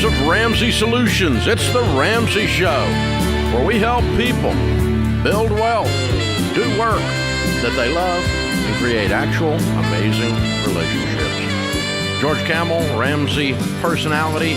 makers of Ramsey Solutions. It's the Ramsey Show, where we help people build wealth, do work that they love, and create actual amazing relationships. George Camel, Ramsey personality,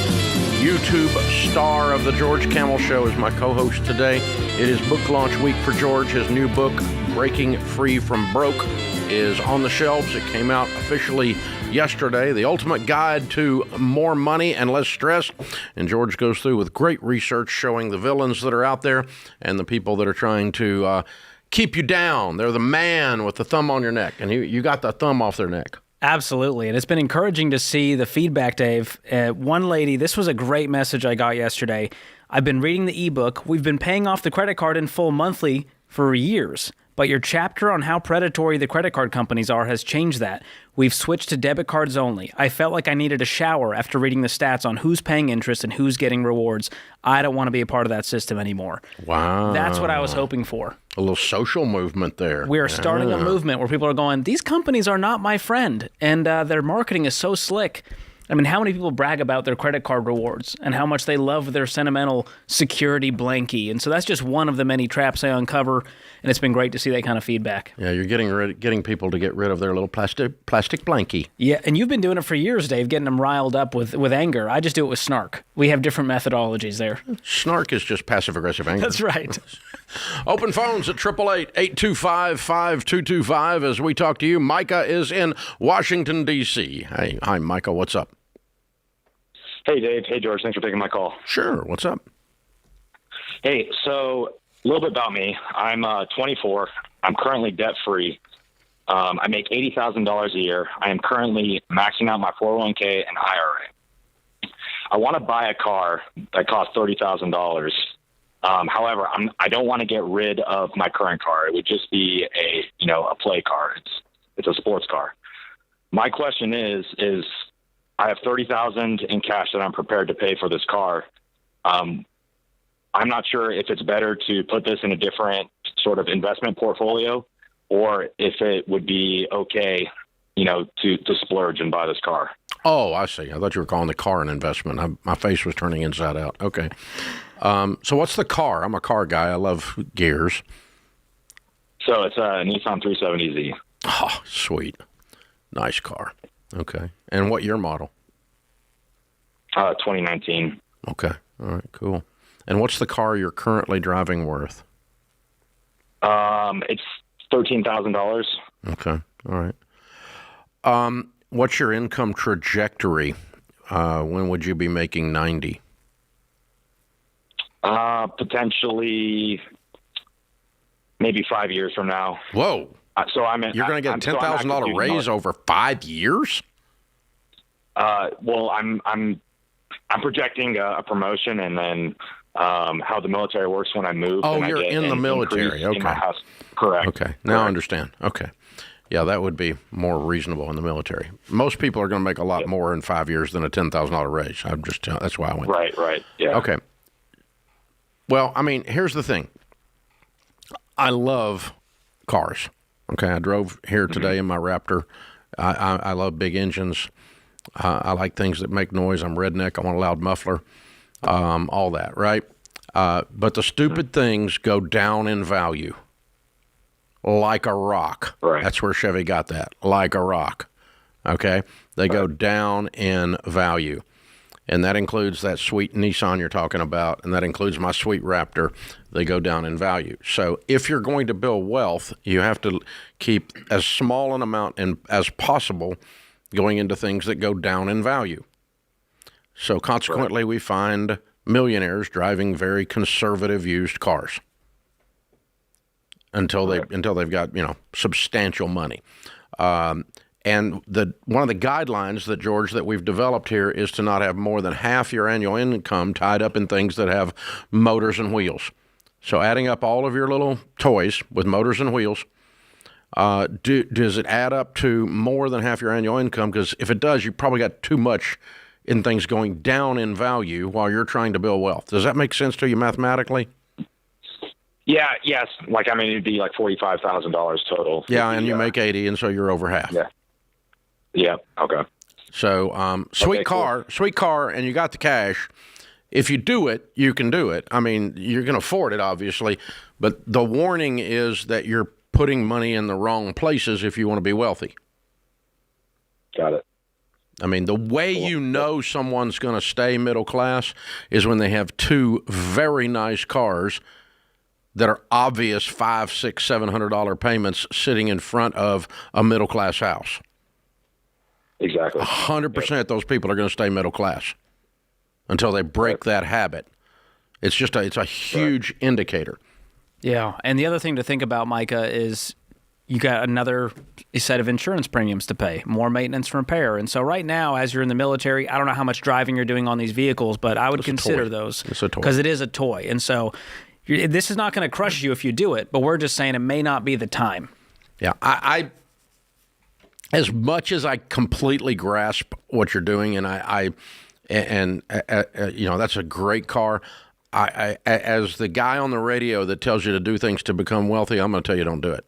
YouTube star of the George Camel Show, is my co-host today. It is book launch week for George. His new book, Breaking Free from Broke, is on the shelves. It came out officially yesterday, The Ultimate Guide to More Money and Less Stress. And George goes through with great research showing the villains that are out there and the people that are trying to keep you down. They're the man with the thumb on your neck, and you got the thumb off their neck. Absolutely. And it's been encouraging to see the feedback, Dave. One lady, this was a great message I got yesterday. I've been reading the ebook. We've been paying off the credit card in full monthly for years. But your chapter on how predatory the credit card companies are has changed that. We've switched to debit cards only. I felt like I needed a shower after reading the stats on who's paying interest and who's getting rewards. I don't want to be a part of that system anymore. Wow. That's what I was hoping for. A little social movement there. We are starting a movement where people are going, these companies are not my friend, and their marketing is so slick. I mean, how many people brag about their credit card rewards and how much they love their sentimental security blankie? And so that's just one of the many traps I uncover, and it's been great to see that kind of feedback. Yeah, you're getting people to get rid of their little plastic blankie. Yeah, and you've been doing it for years, Dave, getting them riled up with anger. I just do it with snark. We have different methodologies there. Snark is just passive-aggressive anger. That's right. Open phones at 888-825-5225 as we talk to you. Micah is in Washington, D.C. Hi, Micah. What's up? Hey, Dave. Hey, George. Thanks for taking my call. Sure. What's up? Hey, so a little bit about me. I'm 24. I'm currently debt-free. I make $80,000 a year. I am currently maxing out my 401k and IRA. I want to buy a car that costs $30,000. However, I don't want to get rid of my current car. It would just be a play car. It's a sports car. My question is I have $30,000 in cash that I'm prepared to pay for this car. I'm not sure if it's better to put this in a different sort of investment portfolio, or if it would be okay, to splurge and buy this car. Oh, I see. I thought you were calling the car an investment. My face was turning inside out. Okay. So what's the car? I'm a car guy. I love gears. So it's a Nissan 370Z. Oh, sweet. Nice car. Okay. And what year model? 2019. Okay. All right, cool. And what's the car you're currently driving worth? It's $13,000. Okay. All right. What's your income trajectory? When would you be making 90? Potentially maybe 5 years from now. Whoa. You're going to get a $10,000 raise over 5 years? Well, I'm projecting a promotion, and then how the military works when I move. Oh, and you're I get in the military. Okay. In my house. Correct. Okay. Now I understand. Okay. Yeah, that would be more reasonable in the military. Most people are going to make a lot more in 5 years than a $10,000 raise. I'm just telling. That's why I went. Right. Yeah. Okay. Well, I mean, here's the thing. I love cars. Okay, I drove here today in my Raptor. I love big engines. I like things that make noise. I'm redneck. I want a loud muffler. All that, right? But the stupid things go down in value like a rock. Right. That's where Chevy got that, like a rock. Okay? They go down in value. And that includes that sweet Nissan you're talking about, and that includes my sweet Raptor. They go down in value. So if you're going to build wealth, you have to keep as small an amount as possible going into things that go down in value. So consequently, we find millionaires driving very conservative used cars until they've got substantial money. And one of the guidelines that we've developed here is to not have more than half your annual income tied up in things that have motors and wheels. So adding up all of your little toys with motors and wheels, does it add up to more than half your annual income? Because if it does, you probably got too much in things going down in value while you're trying to build wealth. Does that make sense to you mathematically? Yeah, yes. It'd be like $45,000 total. Yeah, and you make 80, and so you're over half. Yeah. Yeah, okay. So sweet car, and you got the cash. If you do it, you can do it. I mean, you're going to afford it, obviously, but the warning is that you're putting money in the wrong places if you want to be wealthy. Got it. I mean, the way you know someone's going to stay middle class is when they have two very nice cars that are obvious $500, $600, $700 payments sitting in front of a middle class house. Exactly. 100% those people are going to stay middle class until they break that habit. It's just it's a huge indicator. Yeah, and the other thing to think about, Micah, is you got another set of insurance premiums to pay, more maintenance and repair. And so right now, as you're in the military, I don't know how much driving you're doing on these vehicles, but I would consider those. It's a toy. Because it is a toy. And so this is not going to crush you if you do it, but we're just saying it may not be the time. Yeah, I as much as I completely grasp what you're doing, and you know, that's a great car. I as the guy on the radio that tells you to do things to become wealthy, I'm going to tell you don't do it.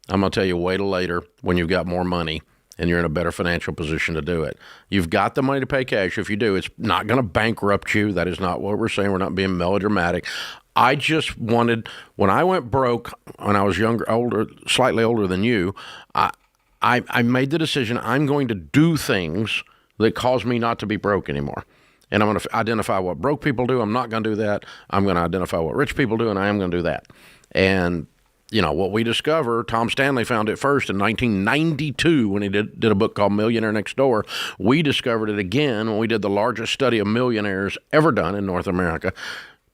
I'm going to tell you wait till later when you've got more money and you're in a better financial position to do it. You've got the money to pay cash. If you do, it's not going to bankrupt you. That is not what we're saying. We're not being melodramatic. I just wanted, when I went broke, when I was younger, slightly older than you, I made the decision I'm going to do things that cause me not to be broke anymore. And I'm going to identify what broke people do. I'm not going to do that. I'm going to identify what rich people do, and I am going to do that. And you know, what we discover, Tom Stanley found it first in 1992 when he did a book called Millionaire Next Door. We discovered it again when we did the largest study of millionaires ever done in North America.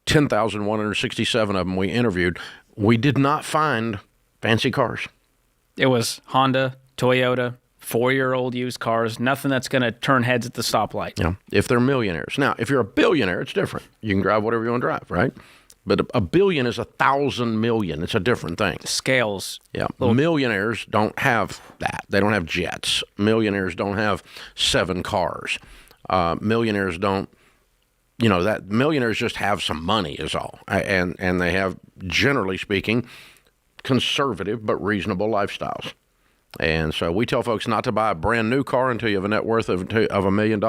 10,167 of them we interviewed. We did not find fancy cars. It was Honda, Toyota, 4-year-old used cars, nothing that's going to turn heads at the stoplight. Yeah, if they're millionaires. Now, if you're a billionaire, it's different. You can drive whatever you want to drive, right? But a billion is 1,000 million. It's a different thing. Scales. Yeah. Millionaires don't have that. They don't have jets. Millionaires don't have 7 cars. Millionaires don't, you know, that millionaires just have some money is all. And they have, generally speaking, conservative but reasonable lifestyles. And so we tell folks not to buy a brand new car until you have a net worth of $1 million.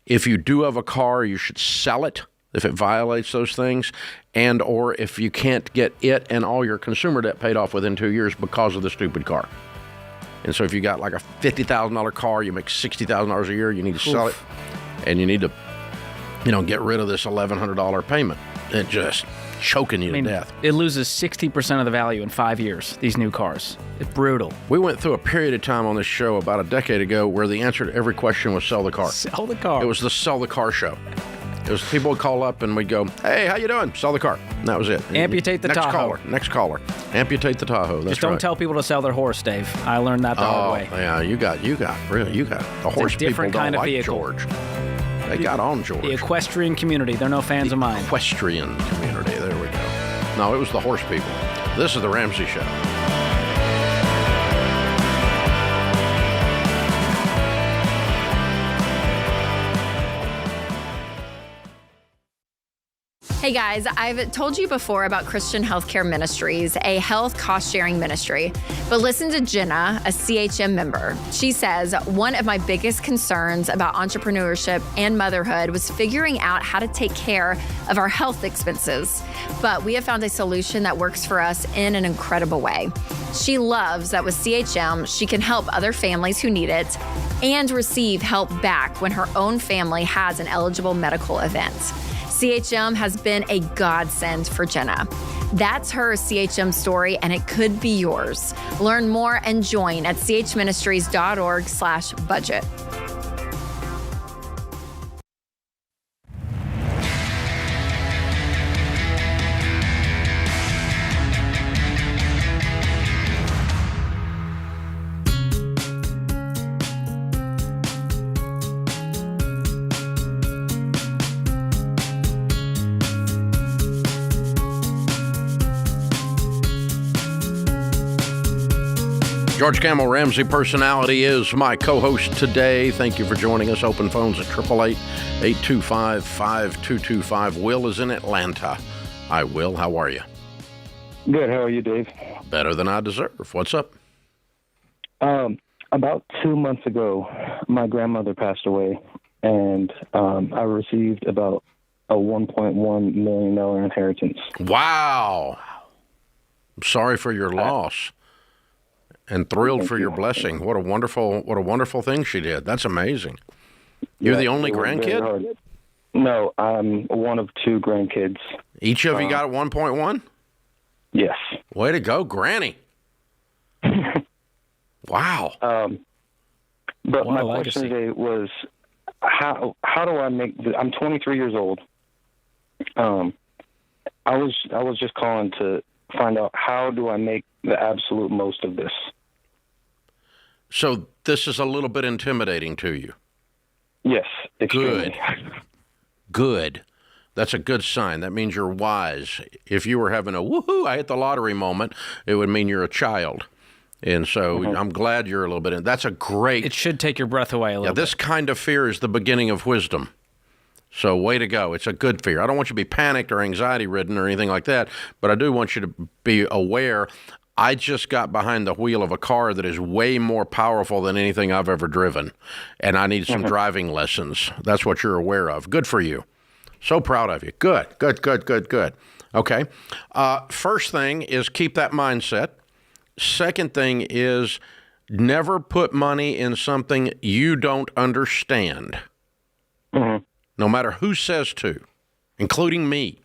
If you do have a car, you should sell it if it violates those things, and or if you can't get it and all your consumer debt paid off within 2 years because of the stupid car. And so if you got like a $50,000 car, you make $60,000 a year, you need to sell it, and you need to, you know, get rid of this $1,100 payment. It just choking you to death. It loses 60% of the value in 5 years, these new cars. It's brutal. We went through a period of time on this show about a decade ago where the answer to every question was sell the car. Sell the car. It was the sell the car show. It was people would call up and we'd go, hey, how you doing? Sell the car. And that was it. Amputate the Tahoe. Next caller. Amputate the Tahoe. That's Just don't tell people to sell their horse, Dave. I learned that the hard way. Yeah, you got the horse people don't like vehicle. George. They got on George. The equestrian community. They're no fans of mine. Equestrian community. There we go. No, it was the horse people. This is the Ramsey Show. Hey guys, I've told you before about Christian Healthcare Ministries, a health cost-sharing ministry. But listen to Jenna, a CHM member. She says, one of my biggest concerns about entrepreneurship and motherhood was figuring out how to take care of our health expenses. But we have found a solution that works for us in an incredible way. She loves that with CHM, she can help other families who need it and receive help back when her own family has an eligible medical event. CHM has been a godsend for Jenna. That's her CHM story, and it could be yours. Learn more and join at chministries.org/budget. George Camel, Ramsey Personality, is my co-host today. Thank you for joining us. Open phones at 888-825-5225. Will is in Atlanta. Hi, Will. How are you? Good. How are you, Dave? Better than I deserve. What's up? I About 2 months ago, my grandmother passed away, and I received about a $1.1 million inheritance. Wow. I'm sorry for your loss, and thrilled for your blessing. What a wonderful thing she did. That's amazing. You're the only grandkid? No, I'm one of 2 grandkids. Each of you got 1.1? Yes. Way to go, Granny. Wow. But my question today was, how do I make? I'm 23 years old. I was just calling to find out, how do I make the absolute most of this? So this is a little bit intimidating to you. Yes, extremely. Good. That's a good sign. That means you're wise. If you were having a woohoo, I hit the lottery moment, it would mean you're a child. And so I'm glad you're a little bit in. That's a great. It should take your breath away a little bit. This kind of fear is the beginning of wisdom. So way to go. It's a good fear. I don't want you to be panicked or anxiety ridden or anything like that, but I do want you to be aware. I just got behind the wheel of a car that is way more powerful than anything I've ever driven, and I need some driving lessons. That's what you're aware of. Good for you. So proud of you. Good. Okay. First thing is keep that mindset. Second thing is never put money in something you don't understand, no matter who says to, including me.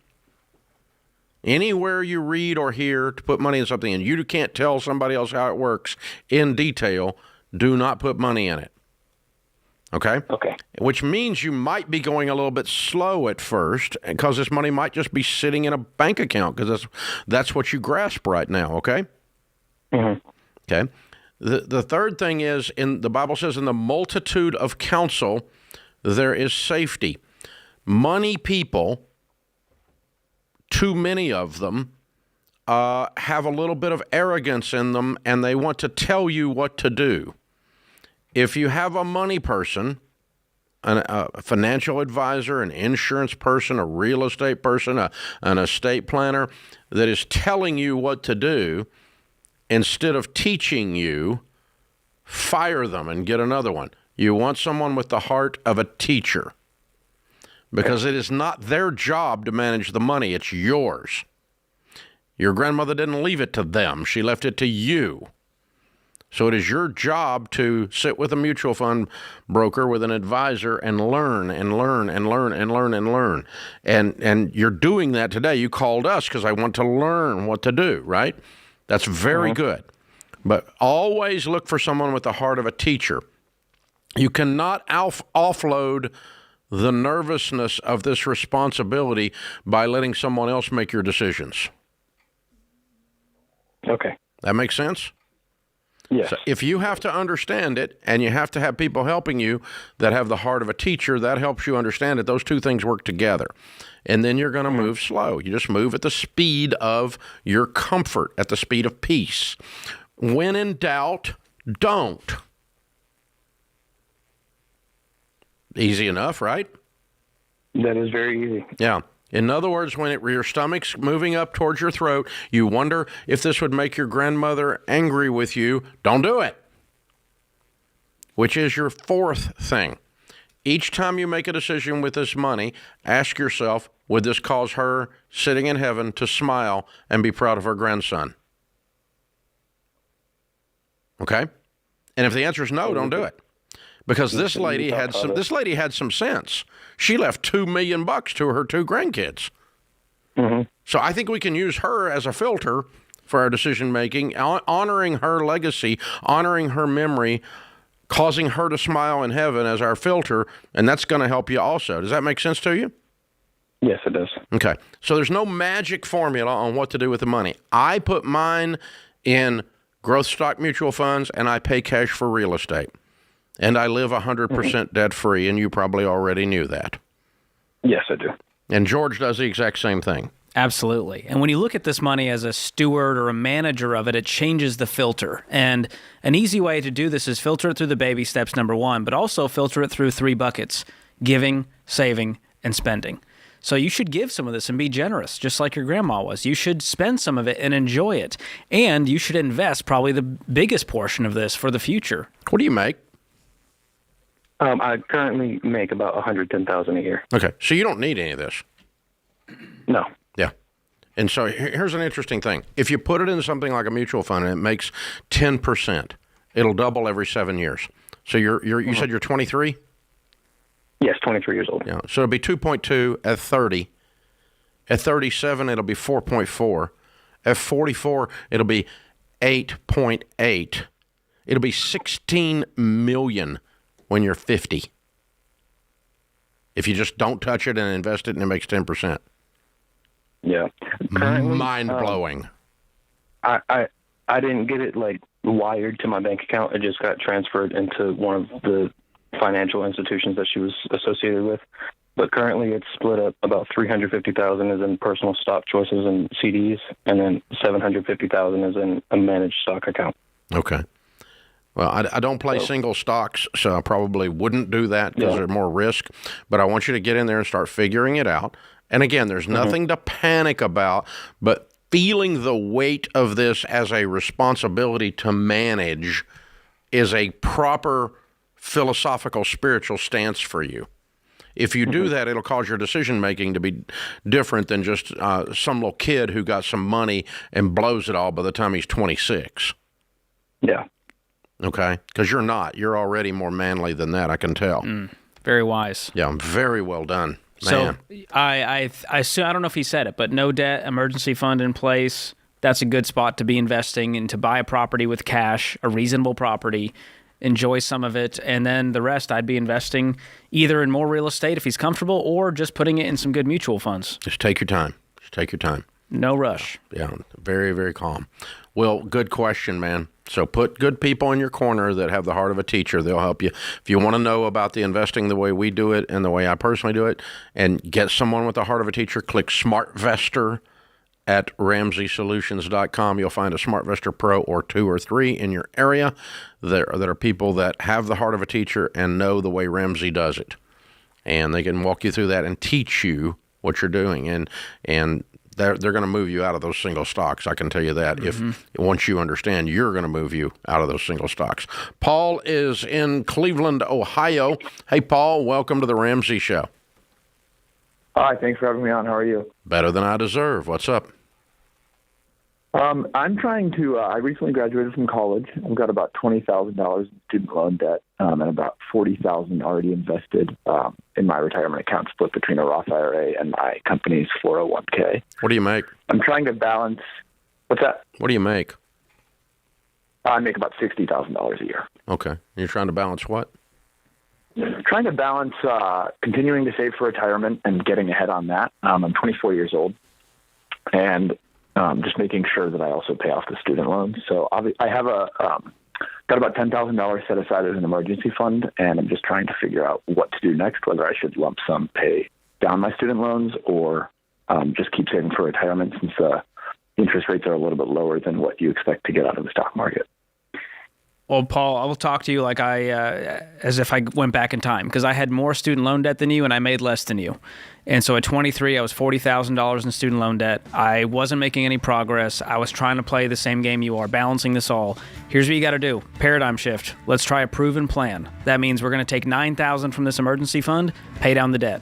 Anywhere you read or hear to put money in something and you can't tell somebody else how it works in detail, do not put money in it. Okay? Okay. Which means you might be going a little bit slow at first because this money might just be sitting in a bank account because that's what you grasp right now, okay? Okay. The third thing is, the Bible says, in the multitude of counsel, there is safety. Money people, too many of them, have a little bit of arrogance in them, and they want to tell you what to do. If you have a money person, a financial advisor, an insurance person, a real estate person, an estate planner that is telling you what to do, instead of teaching you, fire them and get another one. You want someone with the heart of a teacher, because it is not their job to manage the money. It's yours. Your grandmother didn't leave it to them. She left it to you. So it is your job to sit with a mutual fund broker, with an advisor, and learn and learn and learn and learn and learn. And you're doing that today. You called us because I want to learn what to do, right? That's very good. But always look for someone with the heart of a teacher. You cannot offload the nervousness of this responsibility by letting someone else make your decisions. Okay. That makes sense? Yes. So if you have to understand it, and you have to have people helping you that have the heart of a teacher, that helps you understand it. Those two things work together. And then you're going to move slow. You just move at the speed of your comfort, at the speed of peace. When in doubt, don't. Easy enough, right? That is very easy. Yeah. In other words, when your stomach's moving up towards your throat, you wonder if this would make your grandmother angry with you, don't do it. Which is your fourth thing. Each time you make a decision with this money, ask yourself, would this cause her sitting in heaven to smile and be proud of her grandson? Okay? And if the answer is no, don't do it. Because this lady had some sense. She left $2 million to her 2 grandkids. So I think we can use her as a filter for our decision making, honoring her legacy, honoring her memory, causing her to smile in heaven as our filter, and that's going to help you also. Does that make sense to you? Yes, it does. Okay. So there's no magic formula on what to do with the money. I put mine in growth stock mutual funds, and I pay cash for real estate. And I live 100% debt-free, and you probably already knew that. Yes, I do. And George does the exact same thing. Absolutely. And when you look at this money as a steward or a manager of it, it changes the filter. And an easy way to do this is filter it through the baby steps, number one, but also filter it through 3 buckets: giving, saving, and spending. So you should give some of this and be generous, just like your grandma was. You should spend some of it and enjoy it. And you should invest probably the biggest portion of this for the future. What do you make? I currently make about $110,000 a year. Okay, so you don't need any of this. No. Yeah. And so here's an interesting thing. If you put it in something like a mutual fund and it makes 10%, it'll double every 7 years. So you said you're 23? Yes, 23 years old. Yeah. So it'll be 2.2 at 30. At 37, it'll be 4.4. At 44, it'll be 8.8. It'll be 16 million when you're 50. If you just don't touch it and invest it and it makes 10%. Yeah. Currently, mind-blowing. I didn't get it like wired to my bank account. It just got transferred into one of the financial institutions that she was associated with. But currently it's split up. About $350,000 is in personal stock choices and CDs, and then $750,000 is in a managed stock account. Okay. Well, I don't play single stocks, so I probably wouldn't do that because there's more risk. But I want you to get in there and start figuring it out. And again, there's nothing to panic about, but feeling the weight of this as a responsibility to manage is a proper philosophical, spiritual stance for you. If you do that, it'll cause your decision-making to be different than just some little kid who got some money and blows it all by the time he's 26. Yeah. Okay? Because you're not. You're already more manly than that, I can tell. Very wise. Yeah, very well done. So Man. I don't know if he said it, but no debt, emergency fund in place. That's a good spot to be investing and to buy a property with cash, a reasonable property, enjoy some of it, and then the rest I'd be investing either in more real estate if he's comfortable or just putting it in some good mutual funds. Just take your time. Just take your time. No rush. Yeah, very, very calm. Well, good question, man. So put good people in your corner that have the heart of a teacher. They'll help you. If you want to know about the investing the way we do it and the way I personally do it and get someone with the heart of a teacher, click SmartVestor at RamseySolutions.com. You'll find a SmartVestor Pro or 2 or 3 in your area. There are people that have the heart of a teacher and know the way Ramsey does it. And they can walk you through that and teach you what you're doing. And they're going to move you out of those single stocks. I can tell you that. If once you understand, you're going to move you out of those single stocks. Paul is in Cleveland, Ohio. Hey, Paul, welcome to the Ramsey Show. Hi, thanks for having me on. How are you? Better than I deserve. What's up? I'm trying to, I recently graduated from college. I've got about $20,000 in student loan debt and about $40,000 already invested in my retirement account, split between a Roth IRA and my company's 401k. What do you make? I'm trying to balance, what's that? What do you make? I make about $60,000 a year. Okay. You're trying to balance what? Trying to balance continuing to save for retirement and getting ahead on that. I'm 24 years old, and just making sure that I also pay off the student loans. So I have got about $10,000 set aside as an emergency fund, and I'm just trying to figure out what to do next, whether I should lump sum pay down my student loans or just keep saving for retirement since interest rates are a little bit lower than what you expect to get out of the stock market. Well, Paul, I will talk to you like as if I went back in time, because I had more student loan debt than you and I made less than you. And so at 23, I was $40,000 in student loan debt. I wasn't making any progress. I was trying to play the same game you are, balancing this all. Here's what you got to do. Paradigm shift. Let's try a proven plan. That means we're going to take $9,000 from this emergency fund, pay down the debt.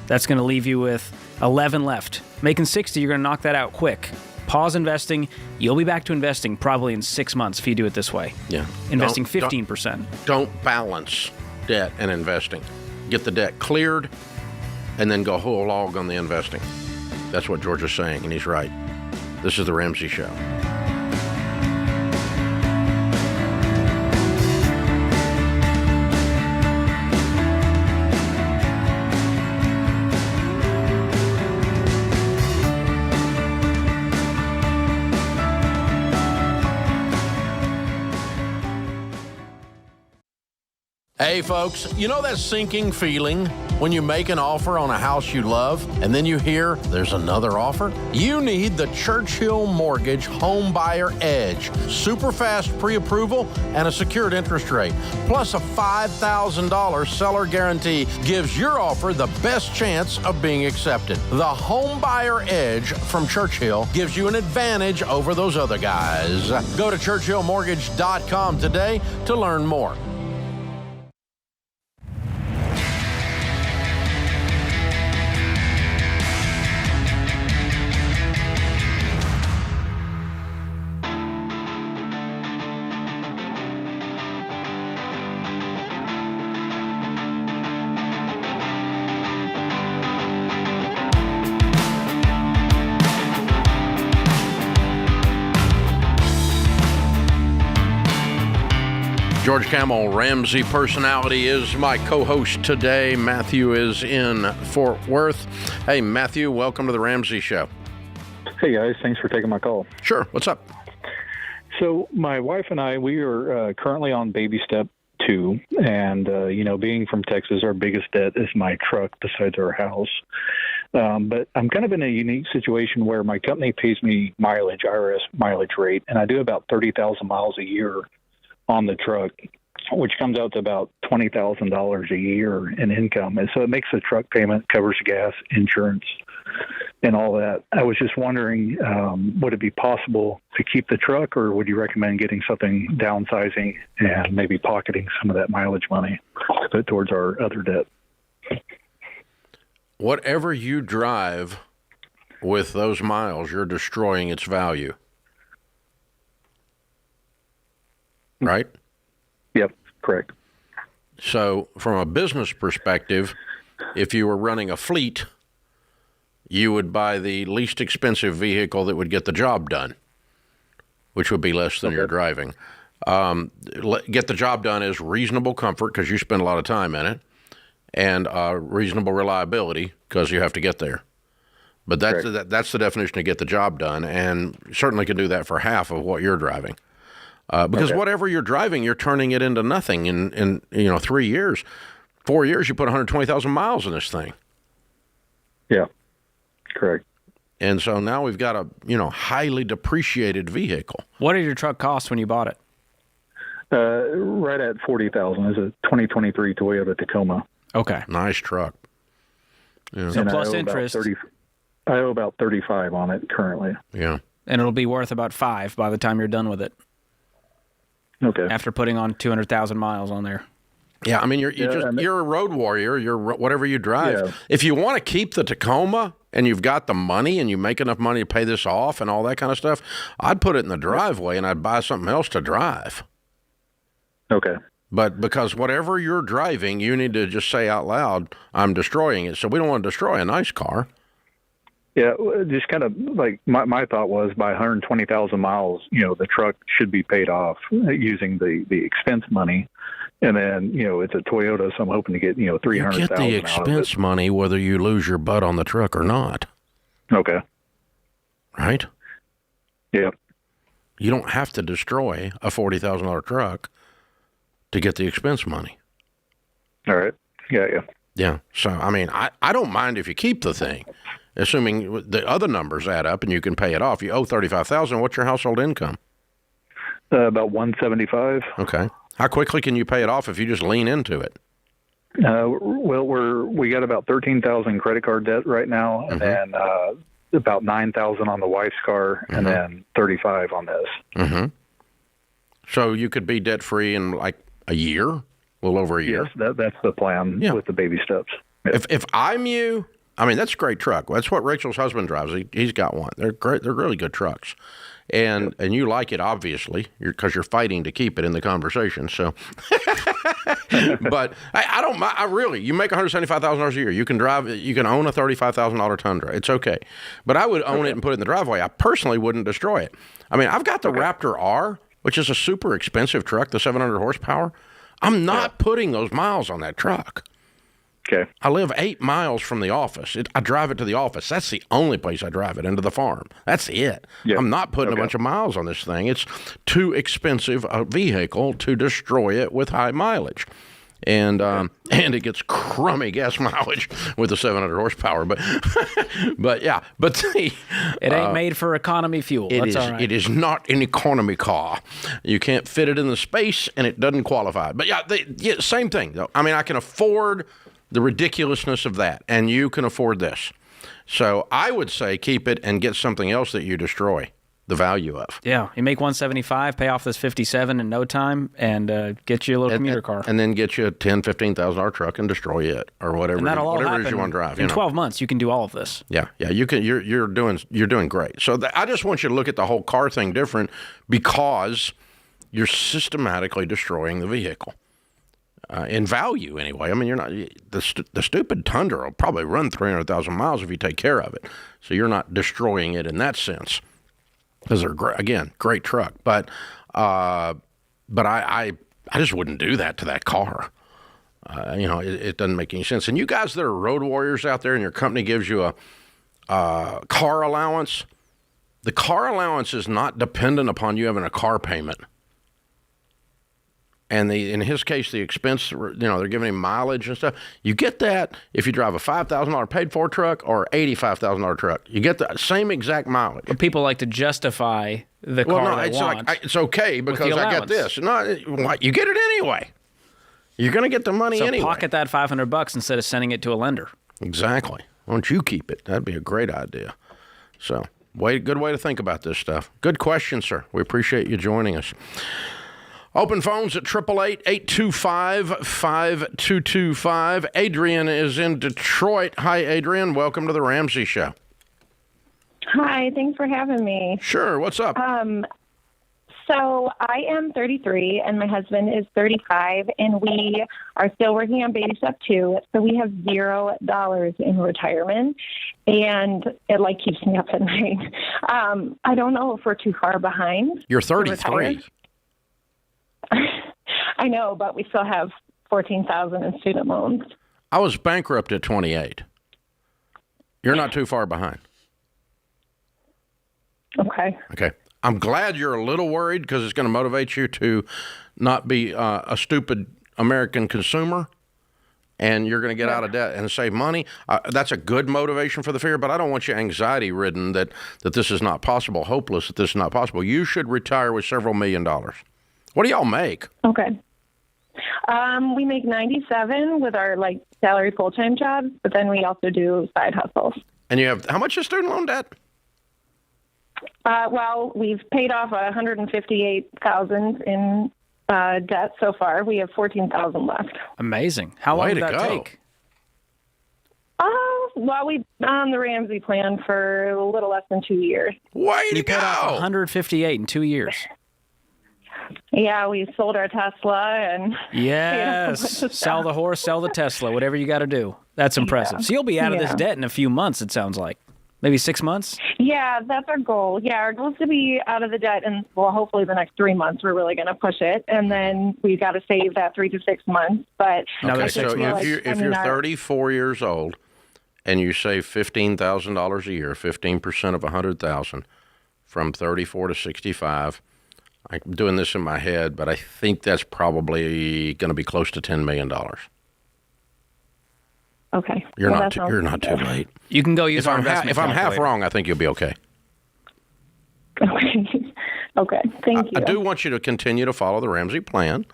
That's going to leave you with 11 left. Making 60, you're going to knock that out quick. Pause investing. You'll be back to investing probably in 6 months if you do it this way. Yeah. Investing 15%. Don't balance debt and investing. Get the debt cleared and then go whole log on the investing. That's what George is saying, and he's right. This is the Ramsey Show. Hey, folks, you know that sinking feeling when you make an offer on a house you love and then you hear there's another offer? You need the Churchill Mortgage Home Buyer Edge. Super fast pre-approval and a secured interest rate. Plus a $5,000 seller guarantee gives your offer the best chance of being accepted. The Home Buyer Edge from Churchill gives you an advantage over those other guys. Go to churchillmortgage.com today to learn more. George Camel, Ramsey Personality, is my co-host today. Matthew is in Fort Worth. Hey, Matthew, welcome to the Ramsey Show. Hey, guys. Thanks for taking my call. Sure. What's up? So my wife and I, we are currently on baby step 2. And, being from Texas, our biggest debt is my truck besides our house. But I'm kind of in a unique situation where my company pays me mileage, IRS mileage rate, and I do about 30,000 miles a year on the truck, which comes out to about $20,000 a year in income. And so it makes the truck payment, covers gas, insurance, and all that. I was just wondering, would it be possible to keep the truck, or would you recommend getting something downsizing and maybe pocketing some of that mileage money to put towards our other debt? Whatever you drive with those miles, you're destroying its value. Right? Yep, correct. So from a business perspective, if you were running a fleet, you would buy the least expensive vehicle that would get the job done, which would be less than you're driving. Get the job done is reasonable comfort because you spend a lot of time in it, and reasonable reliability because you have to get there. But that's the definition of get the job done, and certainly can do that for half of what you're driving. Because whatever you're driving, you're turning it into nothing in 3 years. 4 years, you put 120,000 miles in this thing. Yeah, correct. And so now we've got a highly depreciated vehicle. What did your truck cost when you bought it? Right at $40,000. It's a 2023 Toyota Tacoma. Okay, nice truck. Yeah. So plus interest. I owe about 35 on it currently. Yeah, and it'll be worth about 5 by the time you're done with it. Okay. After putting on 200,000 miles on there. Yeah, I mean, you're a road warrior. You're whatever you drive. Yeah. If you want to keep the Tacoma and you've got the money and you make enough money to pay this off and all that kind of stuff, I'd put it in the driveway and I'd buy something else to drive. Okay. But because whatever you're driving, you need to just say out loud, I'm destroying it. So we don't want to destroy a nice car. Yeah, just kind of like my thought was by 120,000 miles, the truck should be paid off using the expense money. And then, it's a Toyota, so I'm hoping to get, 300,000 You get the expense money whether you lose your butt on the truck or not. Okay. Right? Yeah. You don't have to destroy a $40,000 truck to get the expense money. All right. Yeah. Yeah. So, I mean, I don't mind if you keep the thing, assuming the other numbers add up and you can pay it off. You owe $35,000. What's your household income? About $175,000. Okay. How quickly can you pay it off if you just lean into it? Well, we got about $13,000 credit card debt right now, and then about $9,000 on the wife's car, and then $35,000 on this. Mm-hmm. So you could be debt free in like a year, a little over a year. Yes, that's the plan with the baby steps. Yeah. If I'm you, I mean, that's a great truck. That's what Rachel's husband drives. He's got one. They're great. They're really good trucks. And you like it, obviously, because you're fighting to keep it in the conversation. So, but I don't mind. You make $175,000 a year. You can drive. You can own a $35,000 Tundra. It's okay. But I would own it and put it in the driveway. I personally wouldn't destroy it. I mean, I've got the Raptor R, which is a super expensive truck, the 700 horsepower. I'm not putting those miles on that truck. Okay. I live 8 miles from the office. I drive it to the office. That's the only place I drive it, into the farm. That's it. Yep. I'm not putting a bunch of miles on this thing. It's too expensive a vehicle to destroy it with high mileage. And it gets crummy gas mileage with the 700 horsepower. But it ain't made for economy fuel. That's all right. It is not an economy car. You can't fit it in the space, and it doesn't qualify. But same thing though. I mean, I can afford the ridiculousness of that, and you can afford this. So I would say keep it and get something else that you destroy the value of. Yeah, you make 175, pay off this 57 in no time, and get you a little commuter car. And then get you a $10,000, $15,000 truck and destroy it, or whatever. And that'll all whatever happen it is you want to drive. In 12 months, you can do all of this. Yeah, you can. You're doing great. So I just want you to look at the whole car thing different, because you're systematically destroying the vehicle. In value, anyway. I mean, you're not the stupid Tundra will probably run 300,000 miles if you take care of it. So you're not destroying it in that sense, because they're great truck. But I just wouldn't do that to that car. It doesn't make any sense. And you guys that are road warriors out there, and your company gives you a car allowance, the car allowance is not dependent upon you having a car payment. And in his case, the expense, they're giving him mileage and stuff. You get that if you drive a $5,000 paid-for truck or $85,000 truck. You get the same exact mileage. But people like to justify the car they want. It's okay because I get this. No, you get it anyway. You're going to get the money anyway. So pocket that $500 instead of sending it to a lender. Exactly. Why don't you keep it? That'd be a great idea. So, good way to think about this stuff. Good question, sir. We appreciate you joining us. Open phones at 888-825-5225. Adrian is in Detroit. Hi, Adrian. Welcome to the Ramsey Show. Hi, thanks for having me. Sure. What's up? So I am 33 and my husband is 35, and we are still working on baby step 2. So we have $0 in retirement, and it keeps me up at night. I don't know if we're too far behind. You're 33. I know, but we still have $14,000 in student loans. I was bankrupt at 28. You're not too far behind. Okay. I'm glad you're a little worried, because it's going to motivate you to not be a stupid American consumer, and you're going to get out of debt and save money. That's a good motivation for the fear, but I don't want you anxiety-ridden that this is not possible, hopeless that this is not possible. You should retire with several $1 million. What do y'all make? Okay. We make $97 with our salary full-time jobs, but then we also do side hustles. And you have how much is student loan debt? Well, we've paid off $158,000 in debt so far. We have $14,000 left. Amazing. How long did that take? Well, we've been on the Ramsey plan for a little less than 2 years. You paid off $158 in 2 years. Yeah, we sold our Tesla and yes, sell the horse, sell the Tesla, whatever you got to do. That's impressive. Yeah. So you'll be out of this debt in a few months. It sounds like maybe 6 months. Yeah, that's our goal. Yeah, our goal is to be out of the debt in hopefully the next 3 months. We're really going to push it, and then we've got to save that 3 to 6 months. But okay, so if you're 34 years old and you save $15,000 a year, 15% of $100,000 from 34 to 65. I'm doing this in my head, but I think that's probably going to be close to $10 million. Okay. You're not too late. You can go use our investment If I'm half wrong, I think you'll be okay. Okay. Okay. Thank you. I do want you to continue to follow the Ramsey plan.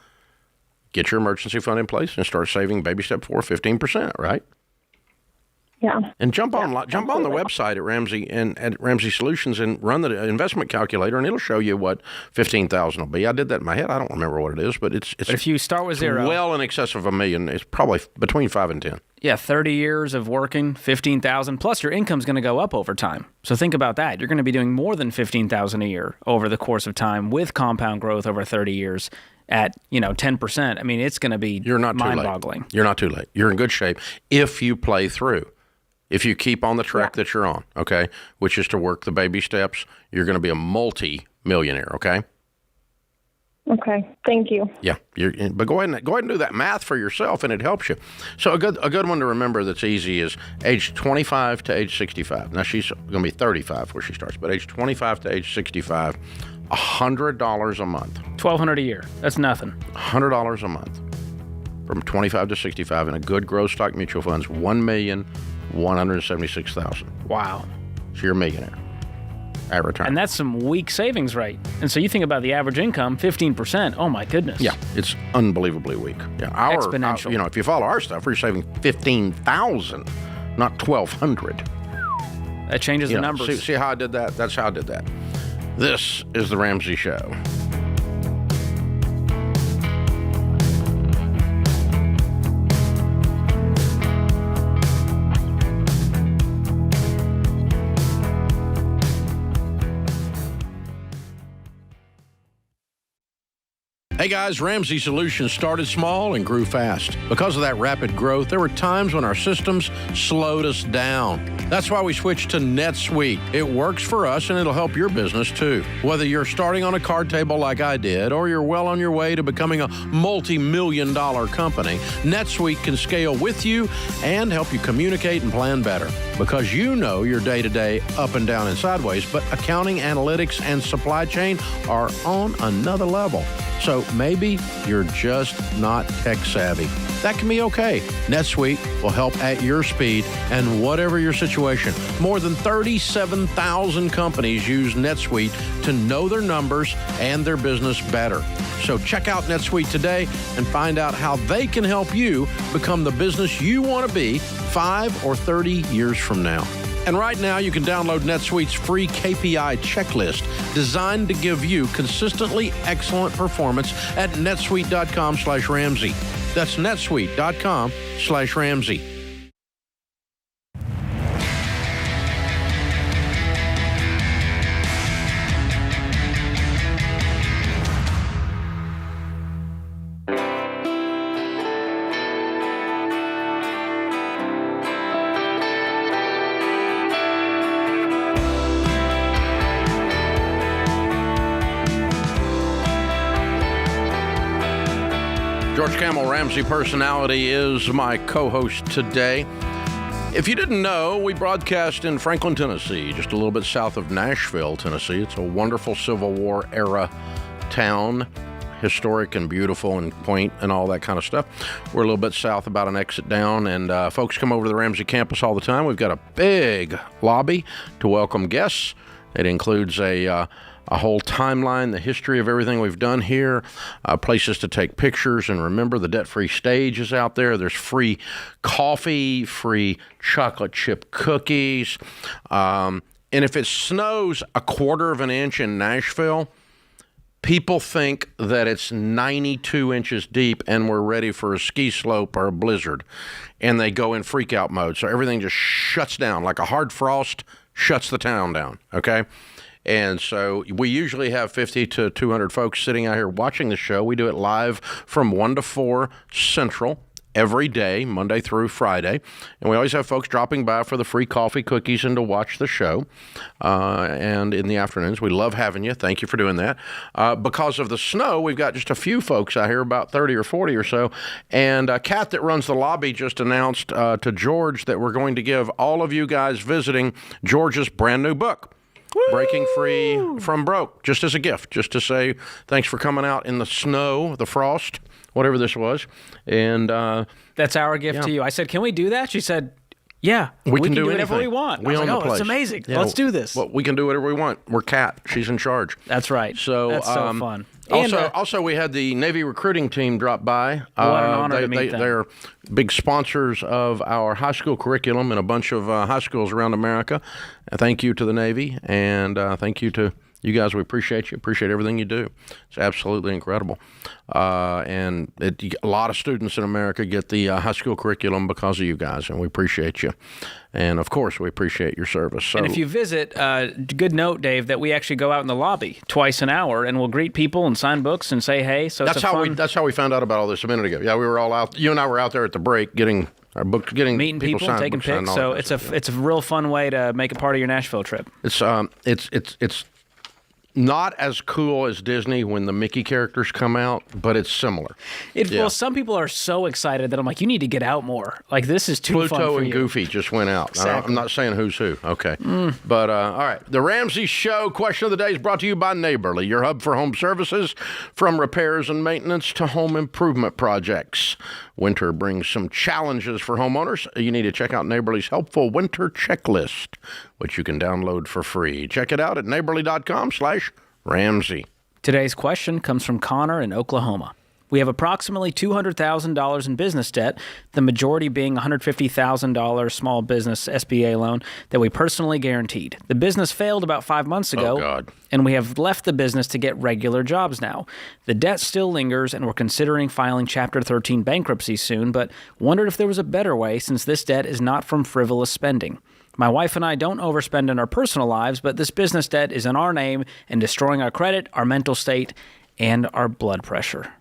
Get your emergency fund in place and start saving baby step 4, 15%, right? Yeah. And jump on the website at Ramsey and at Ramsey Solutions and run the investment calculator, and it'll show you what $15,000 will be. I did that in my head. I don't remember what it is, but it's if you start with zero, well in excess of $1 million. It's probably between 5 and 10. Yeah, 30 years of working, $15,000 plus your income's going to go up over time. So think about that. You're going to be doing more than $15,000 a year over the course of time with compound growth over 30 years. At 10%. I mean, it's going to be mind-boggling. You're not too late. You're in good shape if you play through. If you keep on the track that you're on, okay, which is to work the baby steps, you're going to be a multi-millionaire, okay? Okay, thank you. Yeah, but go ahead and do that math for yourself, and it helps you. So a good one to remember that's easy is age 25 to age 65. Now she's going to be 35 where she starts, but age 25 to age 65, $100 a month. $1,200 a year. That's nothing. $100 a month. from 25 to 65 in a good growth stock mutual funds, $1,176,000. Wow. So you're a millionaire at retirement. And that's some weak savings rate. And so you think about the average income, 15%. Oh, my goodness. Yeah, it's unbelievably weak. Yeah, exponential. If you follow our stuff, we're saving $15,000, not $1,200. That changes the numbers. See how I did that? That's how I did that. This is the Ramsey Show. Hey guys, Ramsey Solutions started small and grew fast. Because of that rapid growth, there were times when our systems slowed us down. That's why we switched to NetSuite. It works for us and it'll help your business too. Whether you're starting on a card table like I did, or you're well on your way to becoming a multi-million-dollar company, NetSuite can scale with you and help you communicate and plan better. Because you know your day-to-day up and down and sideways, but accounting, analytics, and supply chain are on another level. So maybe you're just not tech savvy. That can be okay. NetSuite will help at your speed and whatever your situation. More than 37,000 companies use NetSuite to know their numbers and their business better. So check out NetSuite today and find out how they can help you become the business you want to be 5 or 30 years from now. And right now, you can download NetSuite's free KPI checklist designed to give you consistently excellent performance at netsuite.com/Ramsey. That's netsuite.com/Ramsey. George Camel, Ramsey Personality, is my co-host today. If you didn't know, we broadcast in Franklin, Tennessee, just a little bit south of Nashville, Tennessee. It's a wonderful Civil War era town, historic and beautiful and quaint and all that kind of stuff. We're a little bit south, about an exit down, and folks come over to the Ramsey campus all the time. We've got a big lobby to welcome guests. It includes a whole timeline, the history of everything we've done here, places to take pictures, and remember, the debt-free stage is out there. There's free coffee, free chocolate chip cookies, and if it snows a quarter of an inch in Nashville, people think that it's 92 inches deep and we're ready for a ski slope or a blizzard, and they go in freak-out mode. So everything just shuts down. Like a hard frost shuts the town down, okay? And so we usually have 50 to 200 folks sitting out here watching the show. We do it live from 1 to 4 Central every day, Monday through Friday. And we always have folks dropping by for the free coffee, cookies, and to watch the show. And in the afternoons, we love having you. Thank you for doing that. Because of the snow, we've got just a few folks out here, about 30 or 40 or so. And Kat that runs the lobby just announced to George that we're going to give all of you guys visiting George's brand new book, Breaking Free from Broke, just as a gift, just to say thanks for coming out in the snow, the frost, whatever this was. And that's our gift to you. I said, can we do that? She said, yeah, we can do whatever we want. We own the place. It's amazing. Yeah, let's do this. Well, we can do whatever we want. We're Kat. She's in charge. That's right. So, that's so fun. Also, we had the Navy recruiting team drop by. What an honor to meet them. They're big sponsors of our high school curriculum in a bunch of high schools around America. Thank you to the Navy, and thank you to you guys. We appreciate you. Appreciate everything you do. It's absolutely incredible. And a lot of students in America get the high school curriculum because of you guys, and we appreciate you. And, of course, we appreciate your service. So, and if you visit, good note, Dave, that we actually go out in the lobby twice an hour, and we'll greet people and sign books and say hey. So that's how we found out about all this a minute ago. Yeah, we were all out. You and I were out there at the break getting our books, meeting people, taking pics. So it's a real fun way to make it part of your Nashville trip. It's Not as cool as Disney when the Mickey characters come out, but it's similar. Well, some people are so excited that I'm like, you need to get out more. Like, this is too fun for you. Pluto and Goofy just went out. Exactly. I'm not saying who's who. Okay. But, all right. The Ramsey Show question of the day is brought to you by Neighborly, your hub for home services, from repairs and maintenance to home improvement projects. Winter brings some challenges for homeowners. You need to check out Neighborly's helpful winter checklist, which you can download for free. Check it out at neighborly.com/Ramsey. Today's question comes from Connor in Oklahoma. We have approximately $200,000 in business debt, the majority being a $150,000 small business SBA loan that we personally guaranteed. The business failed about 5 months ago, and we have left the business to get regular jobs now. The debt still lingers, and we're considering filing Chapter 13 bankruptcy soon, but wondered if there was a better way since this debt is not from frivolous spending. My wife and I don't overspend in our personal lives, but this business debt is in our name and destroying our credit, our mental state, and our blood pressure.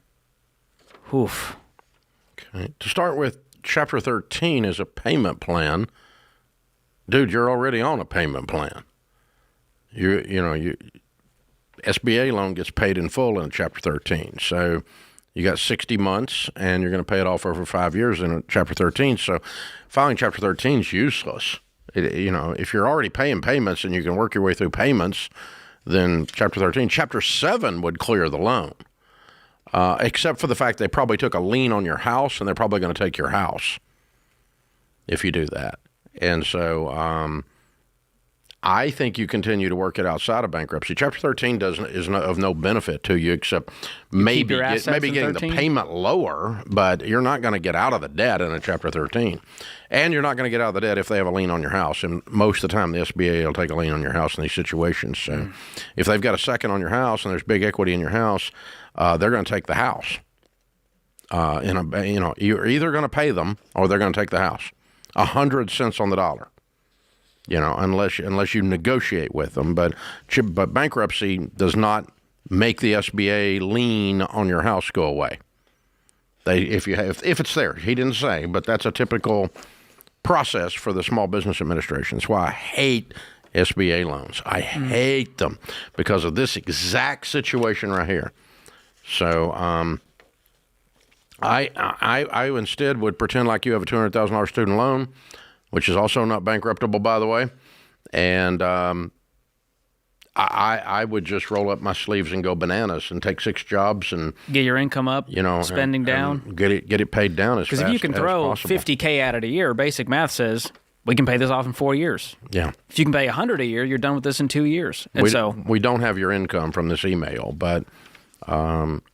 Oof. Okay. To start with, Chapter 13 is a payment plan. Dude, you're already on a payment plan. You SBA loan gets paid in full in Chapter 13. So you got 60 months, and you're going to pay it off over 5 years in Chapter 13. So filing Chapter 13 is useless. If you're already paying payments and you can work your way through payments, then Chapter 13. Chapter 7 would clear the loan. Except for the fact they probably took a lien on your house, and they're probably going to take your house if you do that. And so I think you continue to work it outside of bankruptcy. Chapter 13 is of no benefit to you except maybe getting the payment lower, but you're not going to get out of the debt in a Chapter 13. And you're not going to get out of the debt if they have a lien on your house. And most of the time, the SBA will take a lien on your house in these situations. So if they've got a second on your house and there's big equity in your house, they're going to take the house. You're either going to pay them or they're going to take the house. 100 cents on the dollar. Unless you negotiate with them. But bankruptcy does not make the SBA lien on your house go away. If it's there, he didn't say, but that's a typical process for the Small Business Administration. That's why I hate SBA loans. I hate them because of this exact situation right here. So I instead would pretend like you have a $200,000 student loan, which is also not bankruptable, by the way. And I would just roll up my sleeves and go bananas and take 6 jobs and get your income up, spending down, and get it paid down as fast as possible. Because if you can throw $50K out at a year, basic math says we can pay this off in 4 years. Yeah. If you can pay $100 a year, you're done with this in 2 years. And we don't have your income from this email, but